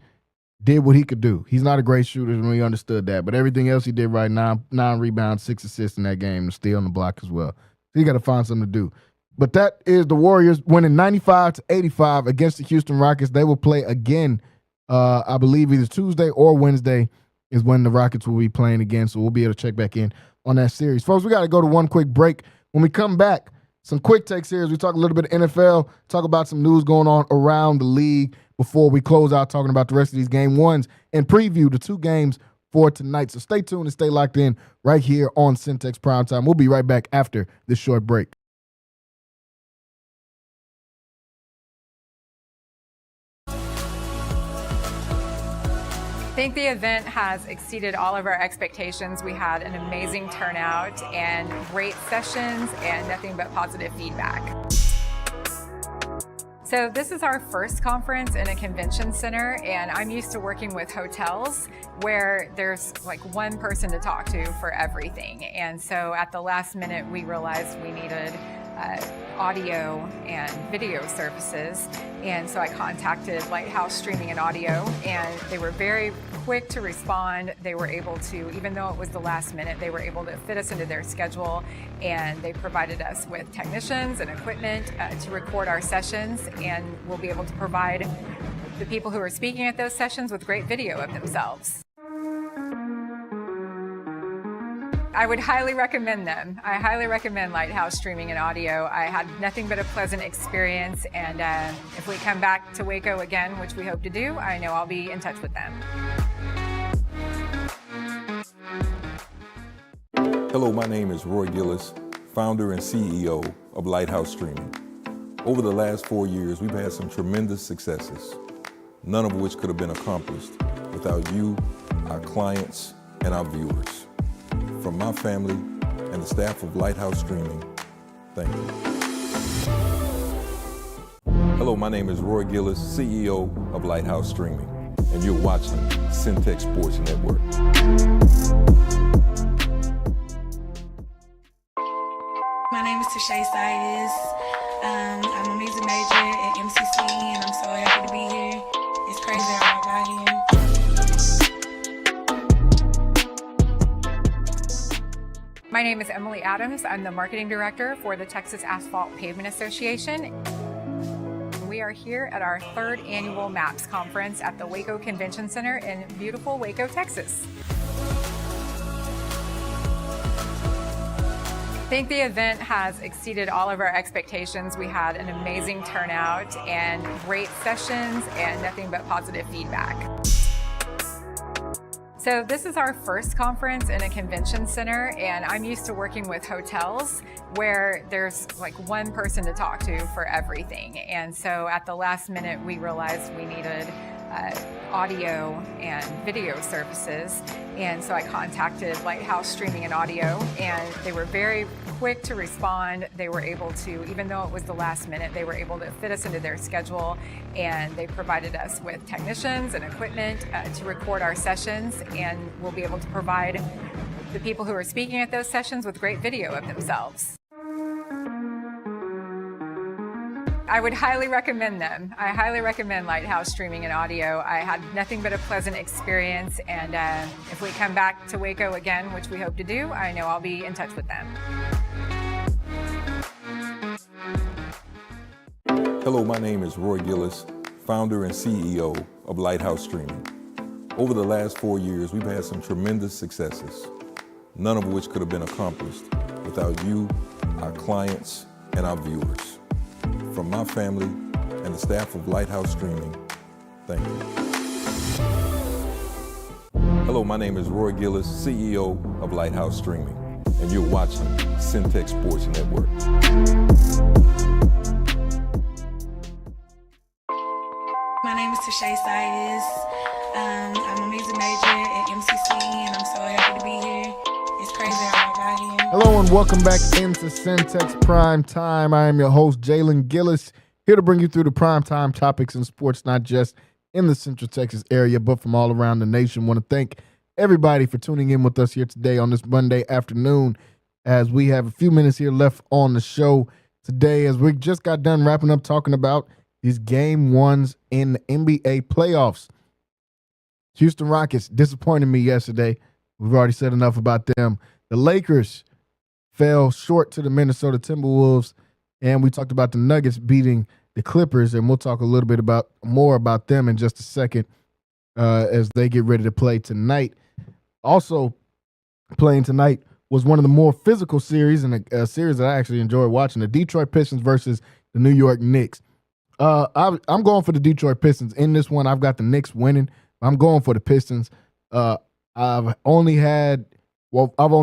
did what he could do. He's not a great shooter, and we understood that. But everything else he did right, 9 rebounds, 6 assists in that game, and steal on the block as well. So you got to find something to do. But that is the Warriors winning 95-85 against the Houston Rockets. They will play again, I believe, either Tuesday or Wednesday is when the Rockets will be playing again. So we'll be able to check back in on that series. Folks, we got to go to one quick break. When we come back, some quick takes here as we talk a little bit of NFL, talk about some news going on around the league before we close out talking about the rest of these game ones and preview the 2 games for tonight. So stay tuned and stay locked in right here on Centex Primetime. We'll be right back after this short break. I think the event has exceeded all of our expectations. We had an amazing turnout and great sessions and nothing but positive feedback. So this is our first conference in a convention center, and I'm used to working with hotels where there's like one person to talk to for everything. And so at the last minute, we realized we needed audio and video services. And so I contacted Lighthouse Streaming and Audio, and they were very quick to respond. They were able to, even though it was the last minute, they were able to fit us into their schedule, and they provided us with technicians and equipment to record our sessions, and we'll be able to provide the people who are speaking at those sessions with great video of themselves. I would highly recommend them. I highly recommend Lighthouse Streaming and Audio. I had nothing but a pleasant experience, and if we come back to Waco again, which we hope to do, I know I'll be in touch with them. Hello, my name is Roy Gillis, founder and CEO of Lighthouse Streaming. Over the last 4 years, we've had some tremendous successes, none of which could have been accomplished without you, our clients, and our viewers. From my family and the staff of Lighthouse Streaming, thank you. Hello, my name is Roy Gillis, CEO of Lighthouse Streaming, and you're watching Centex Sports Network. My name is Tashay Saitis. I'm a music major at MCC, and I'm so happy to be here. It's crazy how I got here. My name is Emily Adams. I'm the marketing director for the Texas Asphalt Pavement Association. We we are here at our third annual MAPS conference at the Waco Convention Center in beautiful Waco, Texas. I think the event has exceeded all of our expectations. We had an amazing turnout and great sessions and nothing but positive feedback. So this is our first conference in a convention center, and I'm used to working with hotels where there's like one person to talk to for everything. And so at the last minute, we realized we needed audio and video services. And so I contacted Lighthouse Streaming and Audio, and they were very quick to respond. They were able to, even though it was the last minute, they were able to fit us into their schedule, and they provided us with technicians and equipment to record our sessions, and we'll be able to provide the people who are speaking at those sessions with great video of themselves. I would highly recommend them. I highly recommend Lighthouse Streaming and Audio. I had nothing but a pleasant experience, and if we come back to Waco again, which we hope to do, I know I'll be in touch with them. Hello, my name is Roy Gillis, founder and CEO of Lighthouse Streaming. Over the last 4 years, we've had some tremendous successes, none of which could have been accomplished without you, our clients, and our viewers. From my family and the staff of Lighthouse Streaming, thank you. Hello, my name is Roy Gillis, CEO of Lighthouse Streaming, and you're watching Centex Sports Network. My name is Tashay Saitis. I'm a music major at MCC, and I'm so happy to be here. It's crazy how I got here. Hello and welcome back into Centex Prime Time. I am your host, Jalen Gillis, here to bring you through the prime time topics in sports, not just in the Central Texas area, but from all around the nation. I want to thank everybody for tuning in with us here today on this Monday afternoon, as we have a few minutes here left on the show today, as we just got done wrapping up talking about these game ones in the NBA playoffs. Houston Rockets disappointed me yesterday. We've already said enough about them. The Lakers fell short to the Minnesota Timberwolves, and we talked about the Nuggets beating the Clippers, and we'll talk a little bit more about them in just a second as they get ready to play tonight. Also playing tonight was one of the more physical series, and a series that I actually enjoyed watching, the Detroit Pistons versus the New York Knicks. I'm going for the Detroit Pistons. In this one, I've got the Knicks winning. I'm going for the Pistons. I've only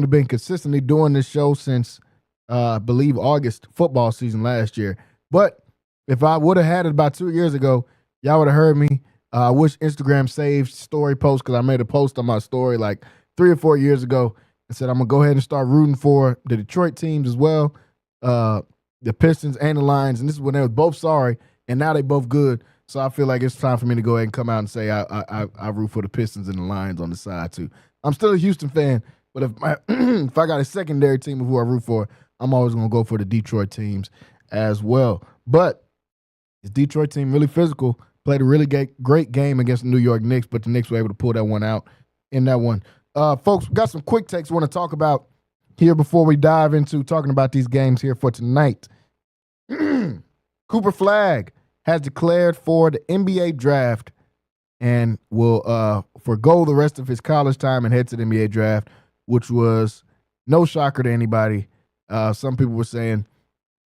been consistently doing this show since, I believe, August football season last year. But if I would have had it about 2 years ago, y'all would have heard me. I wish Instagram saved story posts, because I made a post on my story like 3 or 4 years ago and said I'm going to go ahead and start rooting for the Detroit teams as well, the Pistons and the Lions. And this is when they were both sorry, and now they both good. So I feel like it's time for me to go ahead and come out and say I root for the Pistons and the Lions on the side too. I'm still a Houston fan, but if I got a secondary team of who I root for, I'm always going to go for the Detroit teams as well. But this Detroit team really physical, played a really great game against the New York Knicks, but the Knicks were able to pull that one out in that one. Folks, we got some quick takes we want to talk about here before we dive into talking about these games here for tonight. Cooper Flagg has declared for the NBA draft and will forgo the rest of his college time and head to the NBA draft, which was no shocker to anybody. Some people were saying,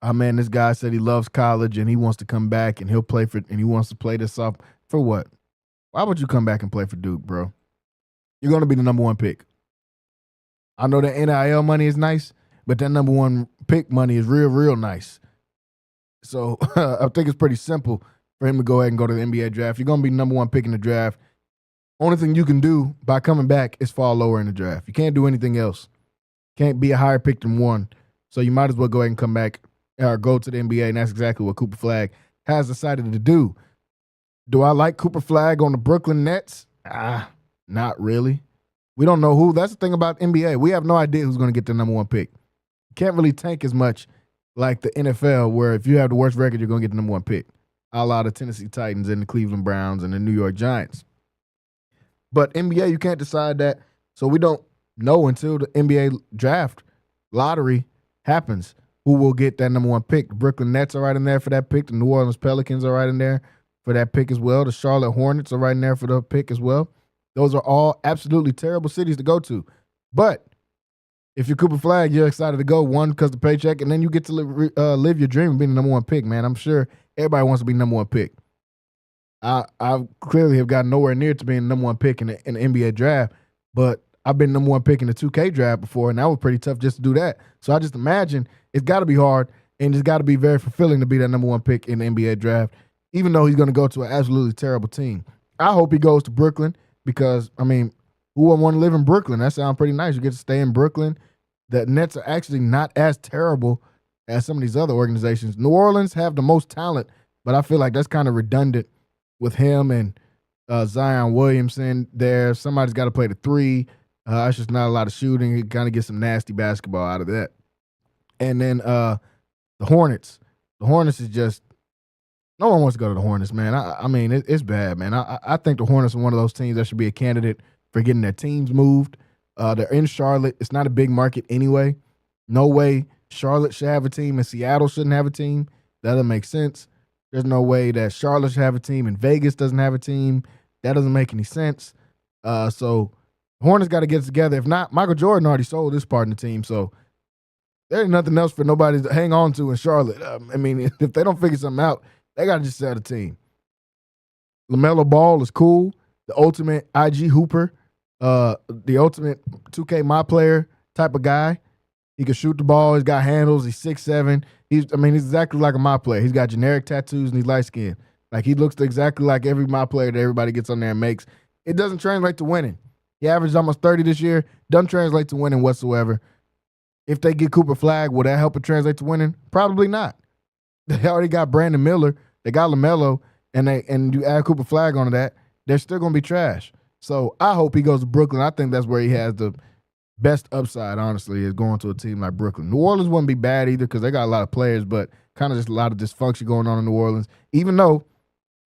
oh man, this guy said he loves college and he wants to come back and he wants to play this off. For what? Why would you come back and play for Duke, bro? You're going to be the number one pick. I know that NIL money is nice, but that number one pick money is real, real nice. So I think it's pretty simple for him to go ahead and go to the NBA draft. You're going to be number one pick in the draft. Only thing you can do by coming back is fall lower in the draft. You can't do anything else. Can't be a higher pick than one. So you might as well go ahead and come back or go to the NBA, and that's exactly what Cooper Flagg has decided to do. Do I like Cooper Flagg on the Brooklyn Nets? Not really. We don't know who. That's the thing about NBA. We have no idea who's going to get the number one pick. You can't really tank as much like the NFL, where if you have the worst record, you're going to get the number one pick, a la the Tennessee Titans and the Cleveland Browns and the New York Giants. But NBA, you can't decide that. So we don't know until the NBA draft lottery happens. who will get that number 1 pick. The Brooklyn Nets are right in there for that pick. The New Orleans Pelicans are right in there for that pick as well. The Charlotte Hornets are right in there for the pick as well. Those are all absolutely terrible cities to go to. But if you're Cooper Flagg, you're excited to go, one, because the paycheck, and then you get to live your dream of being the number 1 pick, man. I'm sure everybody wants to be number 1 pick. I clearly have gotten nowhere near to being the number 1 pick in the NBA draft, but I've been number 1 pick in the 2K draft before, and that was pretty tough just to do that. So I just imagine it's got to be hard, and it's got to be very fulfilling to be that number 1 pick in the NBA draft, even though he's going to go to an absolutely terrible team. I hope he goes to Brooklyn because, I mean, who would want to live in Brooklyn? That sounds pretty nice. You get to stay in Brooklyn. The Nets are actually not as terrible as some of these other organizations. New Orleans have the most talent, but I feel like that's kind of redundant with him and Zion Williamson there. Somebody's got to play the 3. It's just not a lot of shooting. You kind of get some nasty basketball out of that. And then the Hornets. The Hornets is just – no one wants to go to the Hornets, man. I mean, it's bad, man. I think the Hornets are one of those teams that should be a candidate for getting their teams moved. They're in Charlotte. It's not a big market anyway. No way Charlotte should have a team and Seattle shouldn't have a team. That doesn't make sense. There's no way that Charlotte should have a team and Vegas doesn't have a team. That doesn't make any sense. So Hornets got to get it together. If not, Michael Jordan already sold this part in the team. So there ain't nothing else for nobody to hang on to in Charlotte. I mean, if they don't figure something out, they got to just sell the team. LaMelo Ball is cool. The ultimate IG hooper. The ultimate 2K my player type of guy. He can shoot the ball. He's got handles. He's 6'7". He's exactly like a my player. He's got generic tattoos and he's light skinned. Like he looks exactly like every my player that everybody gets on there and makes. It doesn't translate to winning. He averaged almost 30 this year. Doesn't translate to winning whatsoever. If they get Cooper Flagg, will that help it translate to winning? Probably not. They already got Brandon Miller. They got LaMelo, and you add Cooper Flagg onto that, they're still going to be trash. So I hope he goes to Brooklyn. I think that's where he has the best upside, honestly, is going to a team like Brooklyn. New Orleans wouldn't be bad either because they got a lot of players, but kind of just a lot of dysfunction going on in New Orleans, even though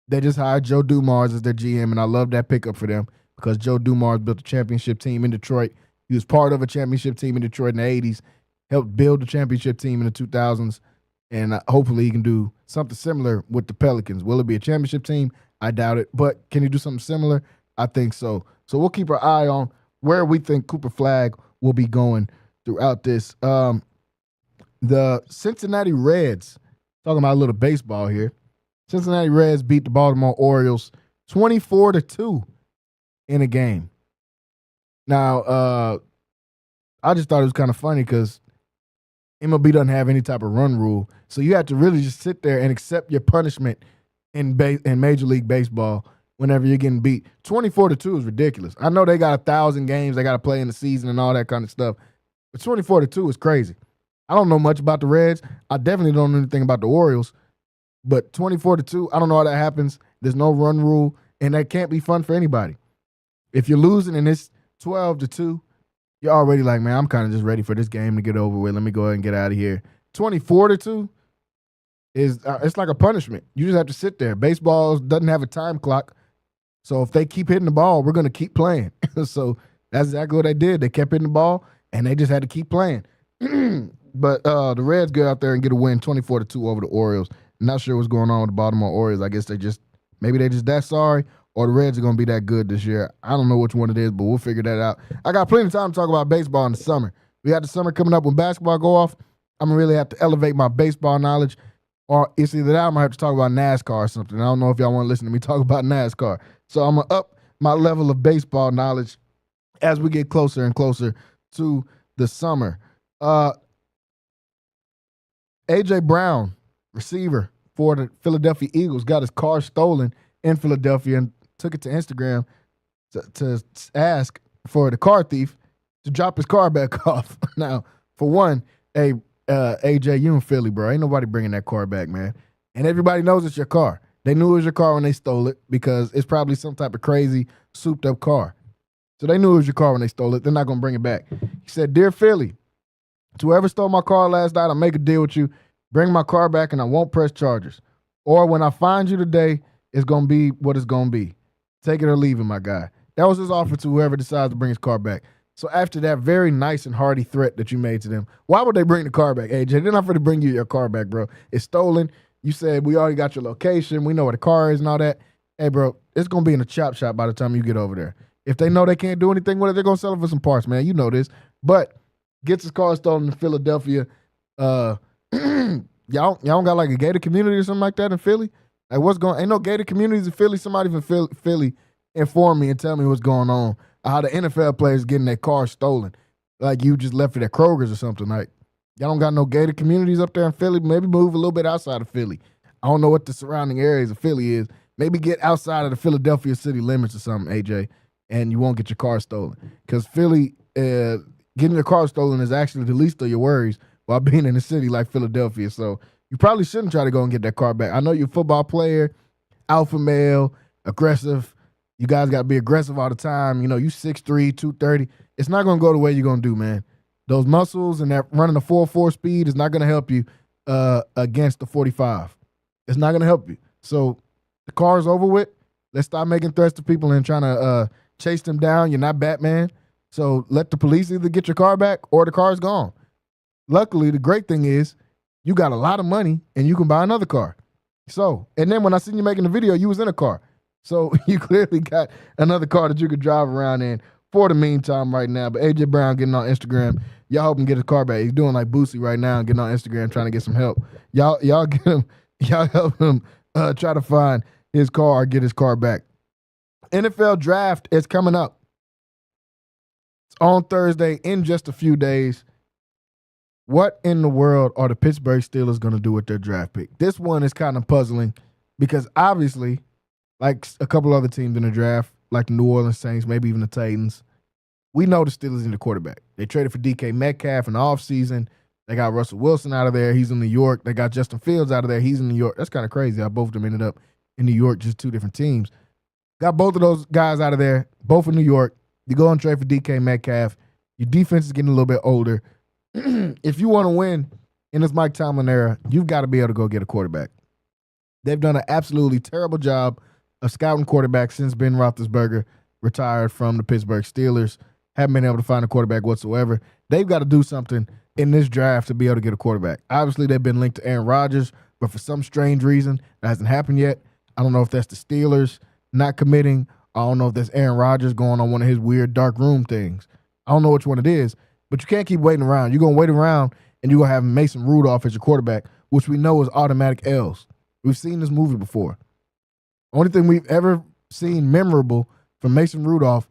they just hired Joe Dumars as their GM, and I love that pickup for them because Joe Dumars built a championship team in Detroit. He was part of a championship team in Detroit in the 80s, helped build the championship team in the 2000s, and hopefully he can do something similar with the Pelicans. Will it be a championship team? I doubt it, but can he do something similar? I think so. So we'll keep our eye on where we think Cooper Flagg will be going throughout this. The Cincinnati Reds, talking about a little baseball here. Cincinnati Reds beat the Baltimore Orioles 24-2 in a game. Now, I just thought it was kind of funny because MLB doesn't have any type of run rule, so you have to really just sit there and accept your punishment in Major League Baseball whenever you're getting beat. 24-2 is ridiculous. I know they got 1,000 games they got to play in the season and all that kind of stuff, but 24-2 is crazy. I don't know much about the Reds. I definitely don't know anything about the Orioles, but 24-2, I don't know how that happens. There's no run rule, and that can't be fun for anybody. If you're losing and it's 12-2, you're already like, man, I'm kind of just ready for this game to get over with. Let me go ahead and get out of here. 24-2 is it's like a punishment. You just have to sit there. Baseball doesn't have a time clock, so if they keep hitting the ball, we're going to keep playing. So that's exactly what they did. They kept hitting the ball, and they just had to keep playing. But the Reds get out there and get a win, 24-2 over the Orioles. Not sure what's going on with the Baltimore Orioles. I guess maybe they just that sorry, or the Reds are going to be that good this year. I don't know which one it is, but we'll figure that out. I got plenty of time to talk about baseball in the summer. We got the summer coming up when basketball go off. I'm going to really have to elevate my baseball knowledge, or it's either that or I'm going to have to talk about NASCAR or something. I don't know if y'all want to listen to me talk about NASCAR. So I'm going to up my level of baseball knowledge as we get closer and closer to the summer. A.J. Brown, receiver for the Philadelphia Eagles, got his car stolen in Philadelphia and took it to Instagram to ask for the car thief to drop his car back off. Now, for one, hey, AJ, you in Philly, bro. Ain't nobody bringing that car back, man. And everybody knows it's your car. They knew it was your car when they stole it because it's probably some type of crazy, souped-up car. So they knew it was your car when they stole it. They're not going to bring it back. He said, "Dear Philly, to whoever stole my car last night, I'll make a deal with you. Bring my car back and I won't press charges. Or when I find you today, it's going to be what it's going to be. Take it or leave it, my guy." That was his offer to whoever decides to bring his car back. So after that very nice and hearty threat that you made to them, why would they bring the car back, AJ? They're not going to bring you your car back, bro. It's stolen. You said we already got your location. We know where the car is and all that. Hey, bro, it's going to be in a chop shop by the time you get over there. If they know they can't do anything with it, they're going to sell it for some parts, man. You know this. But gets his car stolen in Philadelphia. Y'all don't got like a gated community or something like that in Philly? Like ain't no gated communities in Philly? Somebody from Philly inform me and tell me what's going on. How the NFL players getting their car stolen. Like you just left it at Kroger's or something. Like y'all don't got no gated communities up there in Philly? Maybe move a little bit outside of Philly. I don't know what the surrounding areas of Philly is. Maybe get outside of the Philadelphia city limits or something, AJ, and you won't get your car stolen. Because Philly, getting your car stolen is actually the least of your worries while being in a city like Philadelphia. So you probably shouldn't try to go and get that car back. I know you're a football player, alpha male, aggressive. You guys got to be aggressive all the time. You know, you 6'3", 230. It's not going to go the way you're going to do, man. Those muscles and that running a 4.4 speed is not going to help you against the 45. It's not going to help you. So the car's over with. Let's stop making threats to people and trying to chase them down. You're not Batman. So let the police either get your car back or the car's gone. Luckily, the great thing is you got a lot of money and you can buy another car. So, and then when I seen you making the video, you was in a car. So you clearly got another car that you could drive around in for the meantime right now. But AJ Brown getting on Instagram. Y'all help him get his car back. He's doing like Boosie right now and getting on Instagram trying to get some help. Y'all get him. Y'all help him try to find his car or get his car back. NFL draft is coming up. It's on Thursday in just a few days. What in the world are the Pittsburgh Steelers going to do with their draft pick? This one is kind of puzzling because obviously, like a couple other teams in the draft, like the New Orleans Saints, maybe even the Titans, we know the Steelers need a quarterback. They traded for DK Metcalf in the offseason. They got Russell Wilson out of there. He's in New York. They got Justin Fields out of there. He's in New York. That's kind of crazy how both of them ended up in New York, just two different teams. Got both of those guys out of there, both in New York. You go and trade for DK Metcalf. Your defense is getting a little bit older. If you want to win in this Mike Tomlin era, you've got to be able to go get a quarterback. They've done an absolutely terrible job of scouting quarterbacks since Ben Roethlisberger retired from the Pittsburgh Steelers. Haven't been able to find a quarterback whatsoever. They've got to do something in this draft to be able to get a quarterback. Obviously, they've been linked to Aaron Rodgers, but for some strange reason, that hasn't happened yet. I don't know if that's the Steelers not committing. I don't know if that's Aaron Rodgers going on one of his weird dark room things. I don't know which one it is, but you can't keep waiting around. You're going to wait around, and you're going to have Mason Rudolph as your quarterback, which we know is automatic L's. We've seen this movie before. Only thing we've ever seen memorable from Mason Rudolph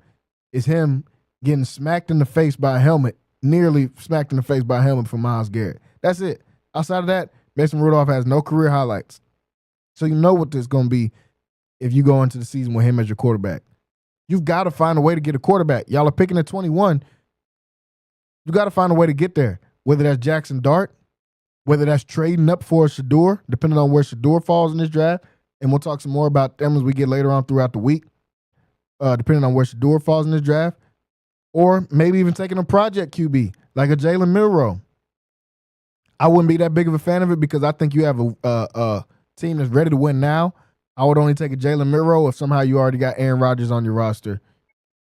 is him getting smacked in the face by a helmet, nearly smacked in the face by a helmet from Myles Garrett. That's it. Outside of that, Mason Rudolph has no career highlights. So you know what this is going to be if you go into the season with him as your quarterback. You've got to find a way to get a quarterback. Y'all are picking at 21. You got to find a way to get there, whether that's Jackson Dart, whether that's trading up for Shador, depending on where Shador falls in this draft. And we'll talk some more about them as we get later on throughout the week, depending on where Shador falls in this draft. Or maybe even taking a project QB, like a Jalen Milroe. I wouldn't be that big of a fan of it because I think you have a team that's ready to win now. I would only take a Jalen Milroe if somehow you already got Aaron Rodgers on your roster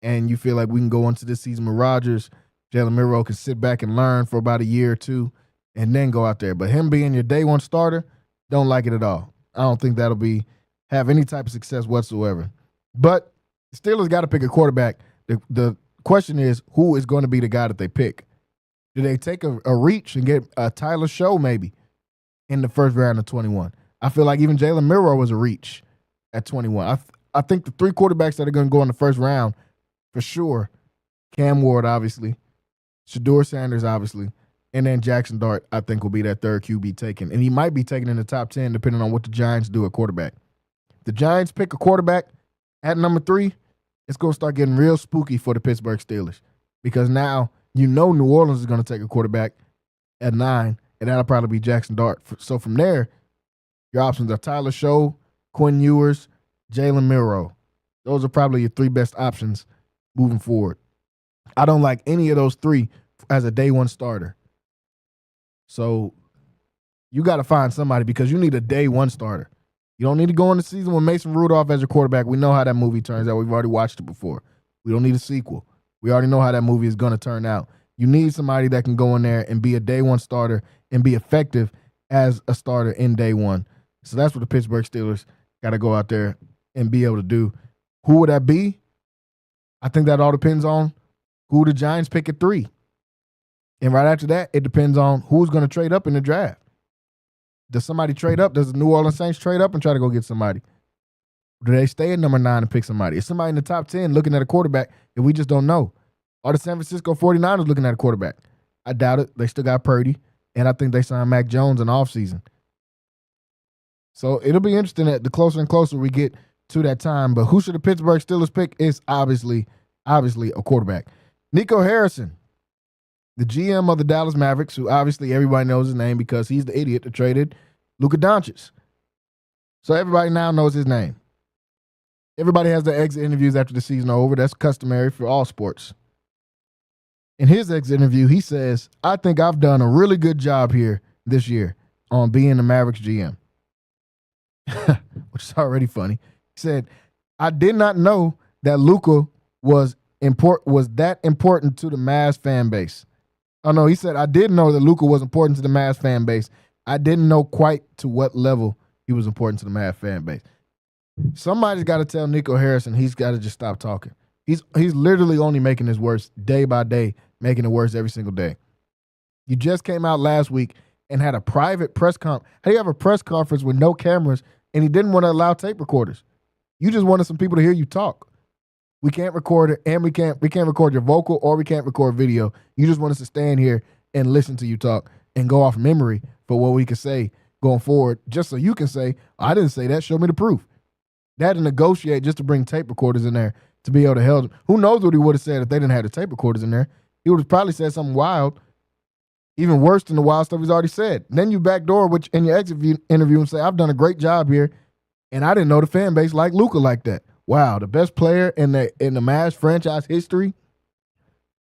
and you feel like we can go into this season with Rodgers. Jalen Milroe can sit back and learn for about a year or two and then go out there. But him being your day one starter, don't like it at all. I don't think that'll have any type of success whatsoever. But the Steelers got to pick a quarterback. The question is, who is going to be the guy that they pick? Do they take a reach and get a Tyler Show maybe in the first round of 21? I feel like even Jalen Milroe was a reach at 21. I think the three quarterbacks that are going to go in the first round for sure, Cam Ward obviously, Shador Sanders obviously, and then Jackson Dart I think will be that third QB taken. And he might be taken in the top 10 depending on what the Giants do at quarterback. If the Giants pick a quarterback at number 3, it's going to start getting real spooky for the Pittsburgh Steelers because now you know New Orleans is going to take a quarterback at 9, and that'll probably be Jackson Dart. So from there, your options are Tyler Show, Quinn Ewers, Jalen Milroe. Those are probably your 3 best options moving forward. I don't like any of those 3 as a day one starter. So you got to find somebody because you need a day one starter. You don't need to go in the season with Mason Rudolph as your quarterback. We know how that movie turns out. We've already watched it before. We don't need a sequel. We already know how that movie is going to turn out. You need somebody that can go in there and be a day one starter and be effective as a starter in day one. So that's what the Pittsburgh Steelers got to go out there and be able to do. Who would that be? I think that all depends on who the Giants pick at 3. And right after that, it depends on who's going to trade up in the draft. Does somebody trade up? Does the New Orleans Saints trade up and try to go get somebody? Do they stay at number 9 and pick somebody? Is somebody in the top 10 looking at a quarterback if we just don't know? Are the San Francisco 49ers looking at a quarterback? I doubt it. They still got Purdy, and I think they signed Mac Jones in the offseason. So it'll be interesting that the closer and closer we get to that time. But who should the Pittsburgh Steelers pick is obviously a quarterback. Nico Harrison, the GM of the Dallas Mavericks, who obviously everybody knows his name because he's the idiot that traded Luka Doncic. So everybody now knows his name. Everybody has their exit interviews after the season are over. That's customary for all sports. In his exit interview, he says, I think I've done a really good job here this year on being the Mavericks GM. Which is already funny. He said, I did not know that Luka was that important to the Mavs fan base. Oh, no, he said, I did know that Luka was important to the Mavs fan base. I didn't know quite to what level he was important to the Mavs fan base. Somebody's got to tell Nico Harrison he's got to just stop talking. He's literally only making this worse day by day, making it worse every single day. You just came out last week and had a private press conference. How do you have a press conference with no cameras and he didn't want to allow tape recorders? You just wanted some people to hear you talk. We can't record it, and we can't record your vocal or we can't record video. You just want us to stand here and listen to you talk and go off memory for what we can say going forward, just so you can say, I didn't say that, show me the proof. They had to negotiate just to bring tape recorders in there to be able to help them. Who knows what he would have said if they didn't have the tape recorders in there? He would have probably said something wild, even worse than the wild stuff he's already said. Then you backdoor in your exit interview and say, I've done a great job here, and I didn't know the fan base liked Luka like that. Wow, the best player in the Mavs franchise history.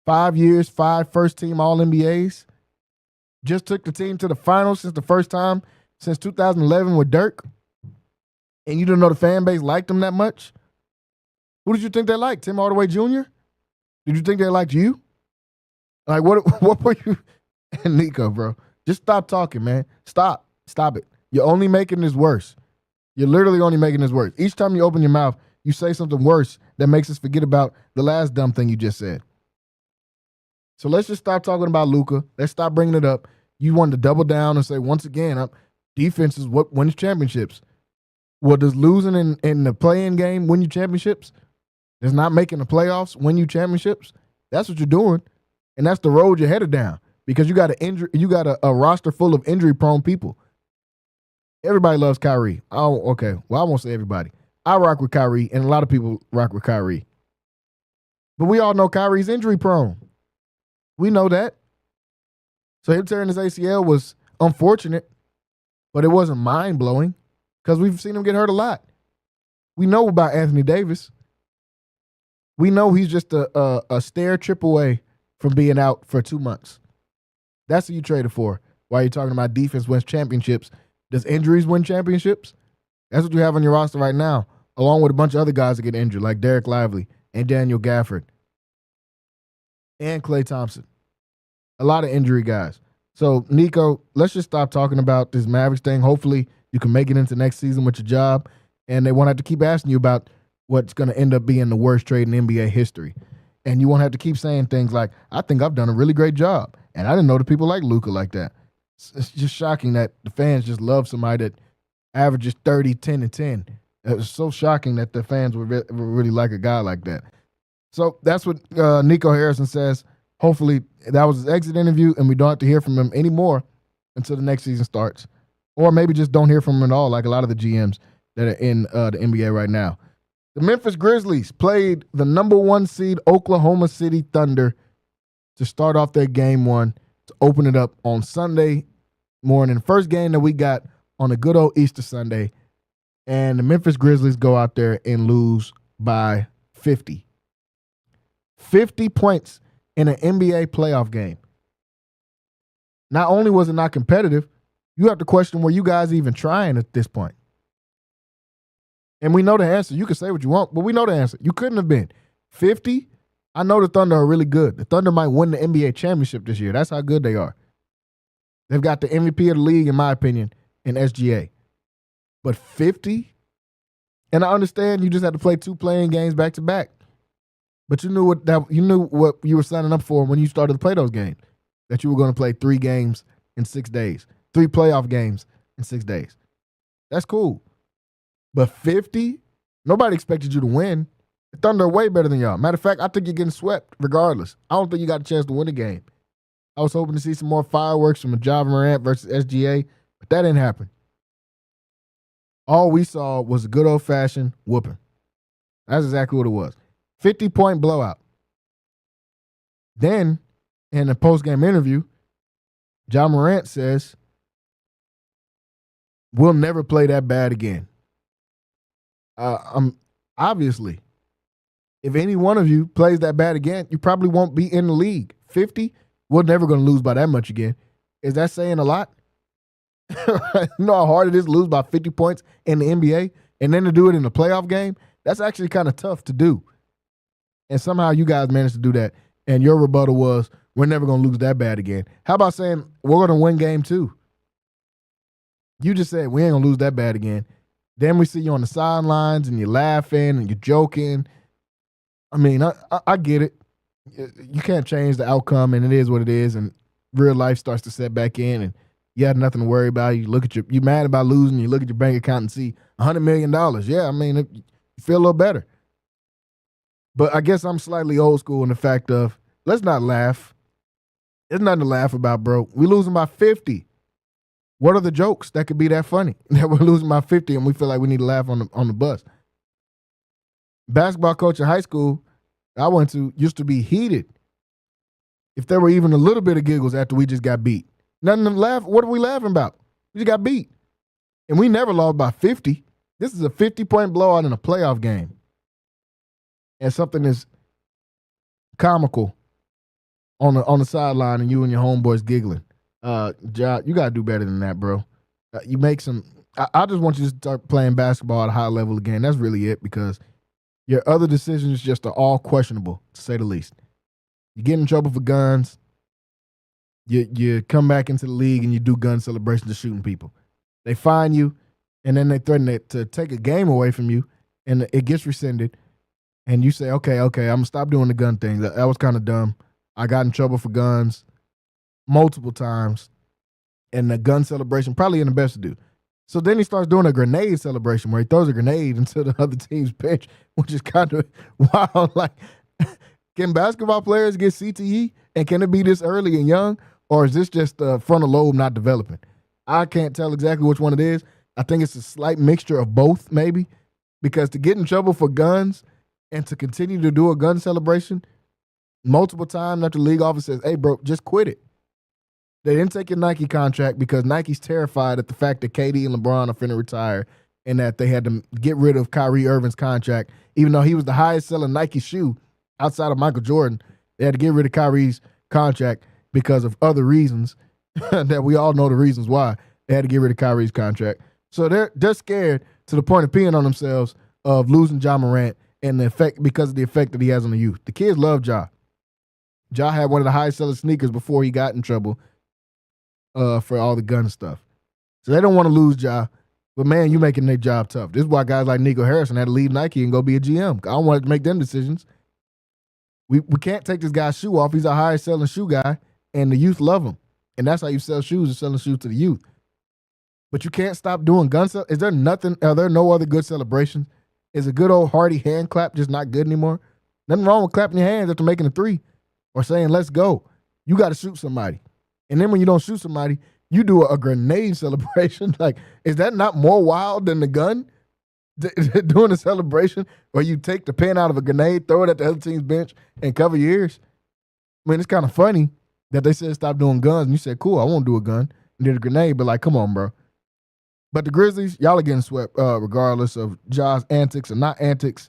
5 years, 5 first-team All-NBAs. Just took the team to the finals since the first time since 2011 with Dirk. And you didn't know the fan base liked him that much? Who did you think they liked? Tim Hardaway Jr.? Did you think they liked you? Like, what were you? And Nico, bro, just stop talking, man. Stop it. You're only making this worse. You're literally only making this worse. Each time you open your mouth, you say something worse that makes us forget about the last dumb thing you just said. So let's just stop talking about Luka. Let's stop bringing it up. You wanted to double down and say, once again, defense is what wins championships. Well, does losing in the play-in game win you championships? Does not making the playoffs win you championships? That's what you're doing, and that's the road you're headed down because you got a roster full of injury-prone people. Everybody loves Kyrie. Oh, okay. Well, I won't say everybody. I rock with Kyrie, and a lot of people rock with Kyrie. But we all know Kyrie's injury-prone. We know that. So him tearing his ACL was unfortunate, but it wasn't mind-blowing because we've seen him get hurt a lot. We know about Anthony Davis. We know he's just a stair trip away from being out for 2 months. That's who you traded for. While you're talking about defense wins championships, does injuries win championships? That's what you have on your roster right now, along with a bunch of other guys that get injured, like Derek Lively and Daniel Gafford and Klay Thompson. A lot of injury guys. So, Nico, let's just stop talking about this Mavericks thing. Hopefully, you can make it into next season with your job, and they won't have to keep asking you about what's going to end up being the worst trade in NBA history. And you won't have to keep saying things like, I think I've done a really great job, and I didn't know the people like Luka like that. It's just shocking that the fans just love somebody that averages 30, 10, and 10. It was so shocking that the fans would really like a guy like that. So that's what Nico Harrison says. Hopefully that was his exit interview, and we don't have to hear from him anymore until the next season starts. Or maybe just don't hear from him at all, like a lot of the GMs that are in the NBA right now. The Memphis Grizzlies played the number 1 seed Oklahoma City Thunder to start off their game 1 to open it up on Sunday morning. First game that we got on a good old Easter Sunday. And the Memphis Grizzlies go out there and lose by 50. 50 points in an NBA playoff game. Not only was it not competitive, you have to question, were you guys even trying at this point? And we know the answer. You can say what you want, but we know the answer. You couldn't have been. 50 I know the Thunder are really good. The Thunder might win the NBA championship this year. That's how good they are. They've got the MVP of the league, in my opinion, in SGA. But 50? And I understand you just had to play 2 playing games back to back. But you knew what you were signing up for when you started to play those games. That you were going to play 3 games in 6 days. 3 playoff games in 6 days. That's cool. But 50? Nobody expected you to win. The Thunder are way better than y'all. Matter of fact, I think you're getting swept regardless. I don't think you got a chance to win the game. I was hoping to see some more fireworks from Ja Morant versus SGA, but that didn't happen. All we saw was a good old-fashioned whooping. That's exactly what it was. 50-point blowout. Then, in a post-game interview, Ja Morant says, we'll never play that bad again. Obviously, if any one of you plays that bad again, you probably won't be in the league. 50, we're never going to lose by that much again. Is that saying a lot? You know how hard it is to lose by 50 points in the NBA and then to do it in a playoff game? That's actually kind of tough to do. And somehow you guys managed to do that. And your rebuttal was, we're never going to lose that bad again. How about saying, we're going to win game 2? You just said, we ain't going to lose that bad again. Then we see you on the sidelines and you're laughing and you're joking. I mean, I get it. You can't change the outcome, and it is what it is, and real life starts to set back in, and you have nothing to worry about. You mad about losing, you look at your bank account and see $100 million. Yeah, I mean, you feel a little better. But I guess I'm slightly old school in the fact of, let's not laugh. There's nothing to laugh about, bro. We're losing by 50. What are the jokes that could be that funny? That we're losing by 50 and we feel like we need to laugh on the bus. Basketball coach in high school I went to used to be heated if there were even a little bit of giggles after we just got beat. Nothing to laugh. What are we laughing about? We just got beat. And we never lost by 50. This is a 50-point blowout in a playoff game. And something is comical on the sideline and you and your homeboys giggling. Ja, you got to do better than that, bro. You make some I just want you to start playing basketball at a high level again. That's really it, because your other decisions just are all questionable, to say the least. You get in trouble for guns. You come back into the league and you do gun celebrations of shooting people. They fine you, and then they threaten to take a game away from you, and it gets rescinded. And you say, okay, I'm going to stop doing the gun thing. That was kind of dumb. I got in trouble for guns multiple times, and the gun celebration probably isn't the best to do. So then he starts doing a grenade celebration where he throws a grenade into the other team's bench, which is kind of wild. Like, can basketball players get CTE? And can it be this early and young? Or is this just the frontal lobe not developing? I can't tell exactly which one it is. I think it's a slight mixture of both, maybe. Because to get in trouble for guns and to continue to do a gun celebration multiple times after the league office says, hey, bro, just quit it. They didn't take your Nike contract because Nike's terrified at the fact that KD and LeBron are finna retire and that they had to get rid of Kyrie Irving's contract, even though he was the highest selling Nike shoe outside of Michael Jordan. They had to get rid of Kyrie's contract because of other reasons that we all know the reasons why they had to get rid of Kyrie's contract. So they're scared to the point of peeing on themselves of losing Ja Morant and the effect, because of the effect that he has on the youth. The kids love Ja. Ja had one of the highest selling sneakers before he got in trouble for all the gun stuff. So they don't want to lose Ja. But, man, you making their job tough. This is why guys like Nico Harrison had to leave Nike and go be a GM. I don't want to make them decisions. We can't take this guy's shoe off. He's our highest selling shoe guy, and the youth love him. And that's how you sell shoes, is selling shoes to the youth. But you can't stop doing gun sell. Are there no other good celebrations? Is a good old hearty hand clap just not good anymore? Nothing wrong with clapping your hands after making a three or saying, let's go. You got to shoot somebody. And then when you don't shoot somebody, you do a grenade celebration. Like, is that not more wild than the gun? Doing a celebration where you take the pin out of a grenade, throw it at the other team's bench, and cover your ears? I mean, it's kind of funny that they said stop doing guns, and you said, cool, I won't do a gun, and did a grenade, but like, come on, bro. But the Grizzlies, y'all are getting swept regardless of Ja's antics or not antics,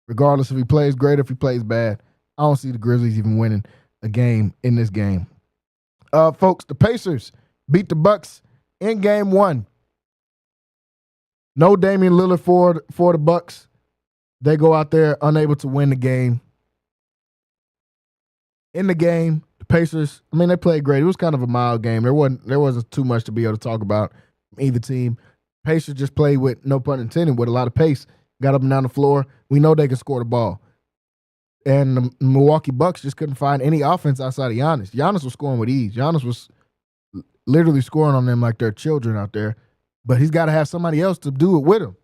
regardless if he plays great or if he plays bad. I don't see the Grizzlies even winning a game in this game. Folks, the Pacers beat the Bucks in game 1. No Damian Lillard for the Bucks. They go out there unable to win the game. In the game, the Pacers, I mean, they played great. It was kind of a mild game. There wasn't too much to be able to talk about from either team. Pacers just played with, no pun intended, with a lot of pace. Got up and down the floor. We know they can score the ball. And the Milwaukee Bucks just couldn't find any offense outside of Giannis. Giannis was scoring with ease. Giannis was literally scoring on them like they're children out there. But he's got to have somebody else to do it with him.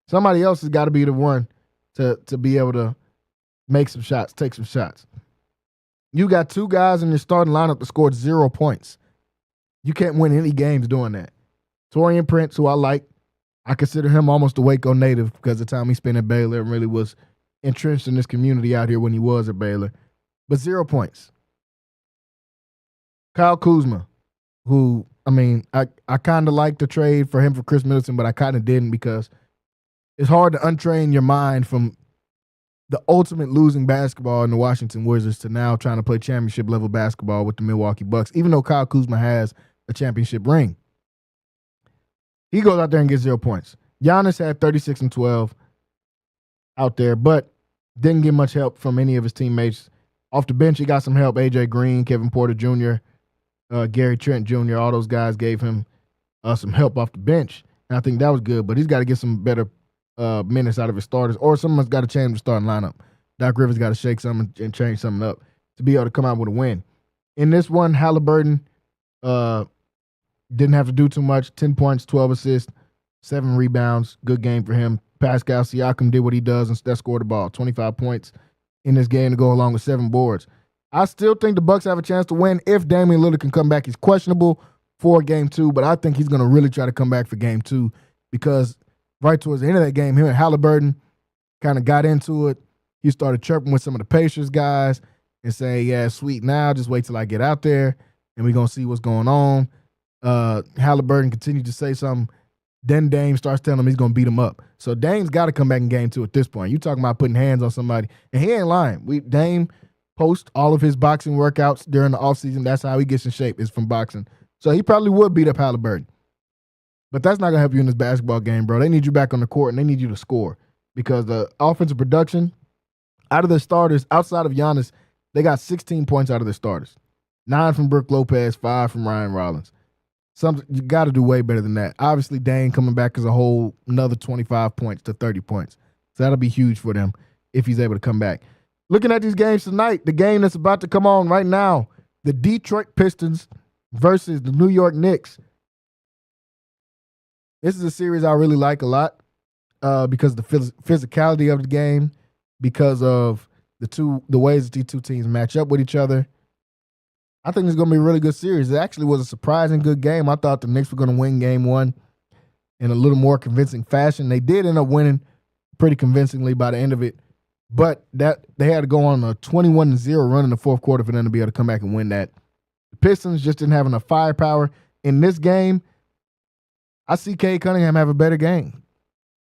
Somebody else has got to be the one to be able to make some shots, take some shots. You got two guys in your starting lineup that scored 0 points. You can't win any games doing that. Taurean Prince, who I like, I consider him almost a Waco native because the time he spent at Baylor and really was entrenched in this community out here when he was at Baylor. But 0 points. Kyle Kuzma, who, I mean, I kind of like the trade for him for Chris Middleton, but I kind of didn't because it's hard to untrain your mind from the ultimate losing basketball in the Washington Wizards to now trying to play championship level basketball with the Milwaukee Bucks, even though Kyle Kuzma has a championship ring. He goes out there and gets 0 points. Giannis had 36 and 12 out there, but didn't get much help from any of his teammates. Off the bench, he got some help. A.J. Green, Kevin Porter Jr., Gary Trent Jr., all those guys gave him some help off the bench, and I think that was good, but he's got to get some better minutes out of his starters, or someone's got to change the starting lineup. Doc Rivers got to shake something and change something up to be able to come out with a win. In this one, Halliburton didn't have to do too much. 10 points, 12 assists, 7 rebounds. Good game for him. Pascal Siakam did what he does and that scored the ball. 25 points in this game to go along with 7 boards. I still think the Bucks have a chance to win if Damian Lillard can come back. He's questionable for game 2, but I think he's going to really try to come back for game 2 because right towards the end of that game, him and Halliburton kind of got into it. He started chirping with some of the Pacers guys and saying, yeah, sweet now, just wait till I get out there and we're going to see what's going on. Halliburton continued to say something. Then Dame starts telling him he's going to beat him up. So Dame's got to come back in game 2 at this point. You talking about putting hands on somebody. And he ain't lying. Dame posts all of his boxing workouts during the offseason. That's how he gets in shape, is from boxing. So he probably would beat up Halliburton. But that's not going to help you in this basketball game, bro. They need you back on the court, and they need you to score because the offensive production out of their starters, outside of Giannis, they got 16 points out of their starters. 9 from Brook Lopez, 5 from Ryan Rollins. You got to do way better than that. Obviously, Dane coming back as a whole another 25 points to 30 points. So that'll be huge for them if he's able to come back. Looking at these games tonight, the game that's about to come on right now, the Detroit Pistons versus the New York Knicks. This is a series I really like a lot because of the physicality of the game, because of the ways that these two teams match up with each other. I think it's going to be a really good series. It actually was a surprising good game. I thought the Knicks were going to win game 1 in a little more convincing fashion. They did end up winning pretty convincingly by the end of it, but that they had to go on a 21-0 run in the fourth quarter for them to be able to come back and win that. The Pistons just didn't have enough firepower. In this game, I see Cade Cunningham have a better game.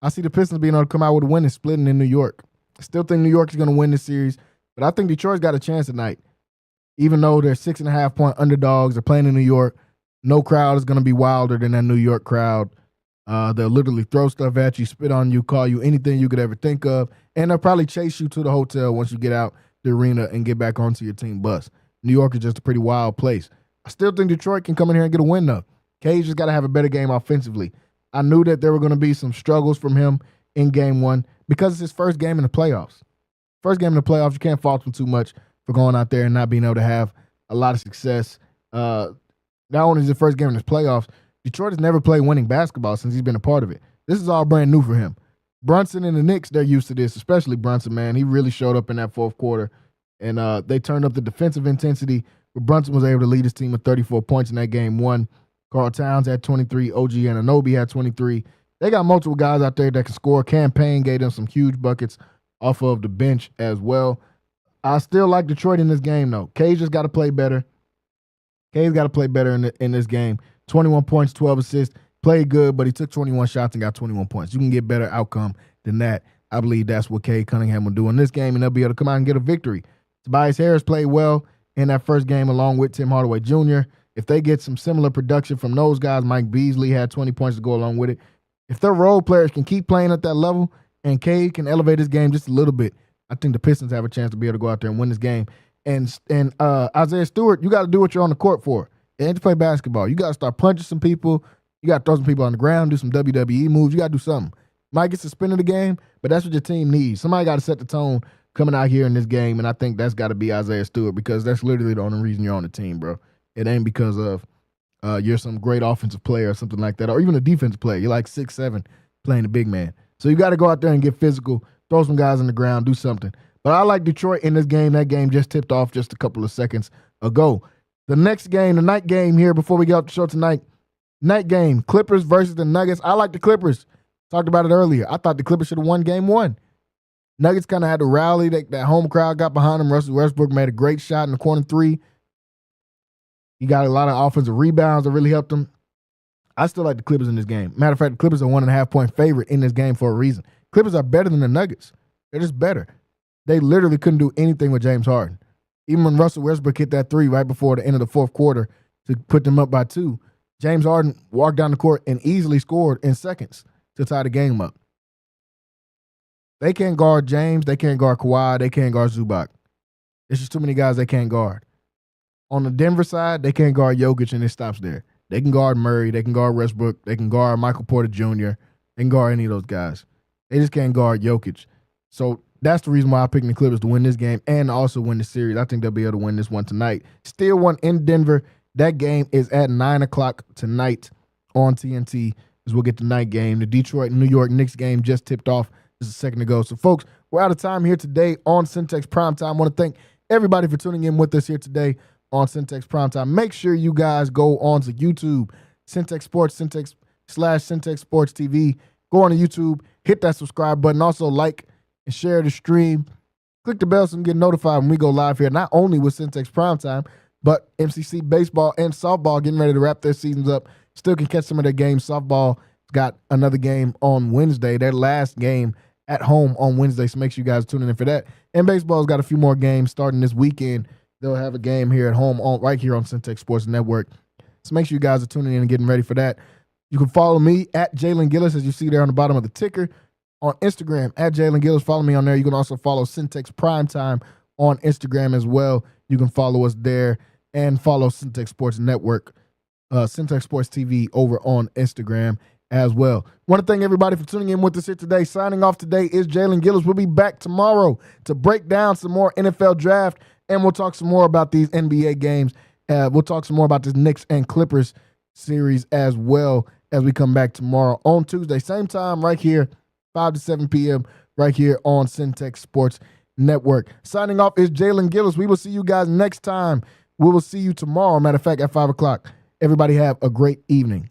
I see the Pistons being able to come out with a win and splitting in New York. I still think New York is going to win this series, but I think Detroit's got a chance tonight. Even though they're 6.5-point underdogs, they're playing in New York. No crowd is going to be wilder than that New York crowd. They'll literally throw stuff at you, spit on you, call you anything you could ever think of, and they'll probably chase you to the hotel once you get out the arena and get back onto your team bus. New York is just a pretty wild place. I still think Detroit can come in here and get a win, though. Cage just got to have a better game offensively. I knew that there were going to be some struggles from him in game 1 because it's his first game in the playoffs. First game in the playoffs, you can't fault him too much for going out there and not being able to have a lot of success. Not only is it the first game in his playoffs, Detroit has never played winning basketball since he's been a part of it. This is all brand new for him. Brunson and the Knicks, they're used to this, especially Brunson, man. He really showed up in that fourth quarter, and they turned up the defensive intensity, but Brunson was able to lead his team with 34 points in that game 1. Karl Towns had 23. OG Anunoby had 23. They got multiple guys out there that can score. Campaign gave them some huge buckets off of the bench as well. I still like Detroit in this game, though. Cage just got to play better. Cage got to play better in this game. 21 points, 12 assists. Played good, but he took 21 shots and got 21 points. You can get better outcome than that. I believe that's what Cade Cunningham will do in this game, and they'll be able to come out and get a victory. Tobias Harris played well in that first game along with Tim Hardaway Jr. If they get some similar production from those guys, Mike Beasley had 20 points to go along with it. If their role players can keep playing at that level and Cade can elevate his game just a little bit, I think the Pistons have a chance to be able to go out there and win this game. And Isaiah Stewart, you got to do what you're on the court for. It ain't to play basketball. You got to start punching some people. You got to throw some people on the ground, do some WWE moves. You got to do something. Might get suspended the game, but that's what your team needs. Somebody got to set the tone coming out here in this game, and I think that's got to be Isaiah Stewart because that's literally the only reason you're on the team, bro. It ain't because of you're some great offensive player or something like that, or even a defensive player. You're like 6'7", playing the big man. So you got to go out there and get physical, throw some guys on the ground, do something. But I like Detroit in this game. That game just tipped off just a couple of seconds ago. The next game, the night game here before we get off the show tonight, night game, Clippers versus the Nuggets. I like the Clippers. Talked about it earlier. I thought the Clippers should have won game one. Nuggets kind of had to rally. That home crowd got behind them. Russell Westbrook made a great shot in the corner three. He got a lot of offensive rebounds that really helped him. I still like the Clippers in this game. Matter of fact, the Clippers are 1.5-point favorite in this game for a reason. Clippers are better than the Nuggets. They're just better. They literally couldn't do anything with James Harden. Even when Russell Westbrook hit that three right before the end of the fourth quarter to put them up by 2, James Harden walked down the court and easily scored in seconds to tie the game up. They can't guard James. They can't guard Kawhi. They can't guard Zubac. It's just too many guys they can't guard. On the Denver side, they can't guard Jokic, and it stops there. They can guard Murray. They can guard Westbrook. They can guard Michael Porter Jr. They can guard any of those guys. They just can't guard Jokic. So that's the reason why I picked the Clippers to win this game and also win the series. I think they'll be able to win this one tonight. Still one in Denver. That game is at 9 o'clock tonight on TNT as we'll get the night game. The Detroit and New York Knicks game just tipped off just a second ago. So, folks, we're out of time here today on Centex Primetime. I want to thank everybody for tuning in with us here today on Centex Primetime. Make sure you guys go on to YouTube, Centex Sports, Centex/Centex Sports TV. Go on to YouTube, hit that subscribe button. Also, like and share the stream. Click the bell so you can get notified when we go live here, not only with Centex Primetime, but MCC baseball and softball getting ready to wrap their seasons up. Still can catch some of their games. Softball got another game on Wednesday, their last game at home on Wednesday, so make sure you guys tune in for that. And baseball's got a few more games starting this weekend. They'll have a game here at home right here on Centex Sports Network. So make sure you guys are tuning in and getting ready for that. You can follow me at Jalen Gillis, as you see there on the bottom of the ticker. On Instagram, at Jalen Gillis. Follow me on there. You can also follow Centex Primetime on Instagram as well. You can follow us there and follow Centex Sports Network, Centex Sports TV over on Instagram as well. Want to thank everybody for tuning in with us here today. Signing off today is Jalen Gillis. We'll be back tomorrow to break down some more NFL draft, and we'll talk some more about these NBA games. We'll talk some more about this Knicks and Clippers series as well as we come back tomorrow on Tuesday. Same time right here, 5 to 7 p.m. right here on Centex Sports Network. Signing off is Jalen Gillis. We will see you guys next time. We will see you tomorrow, matter of fact, at 5 o'clock. Everybody have a great evening.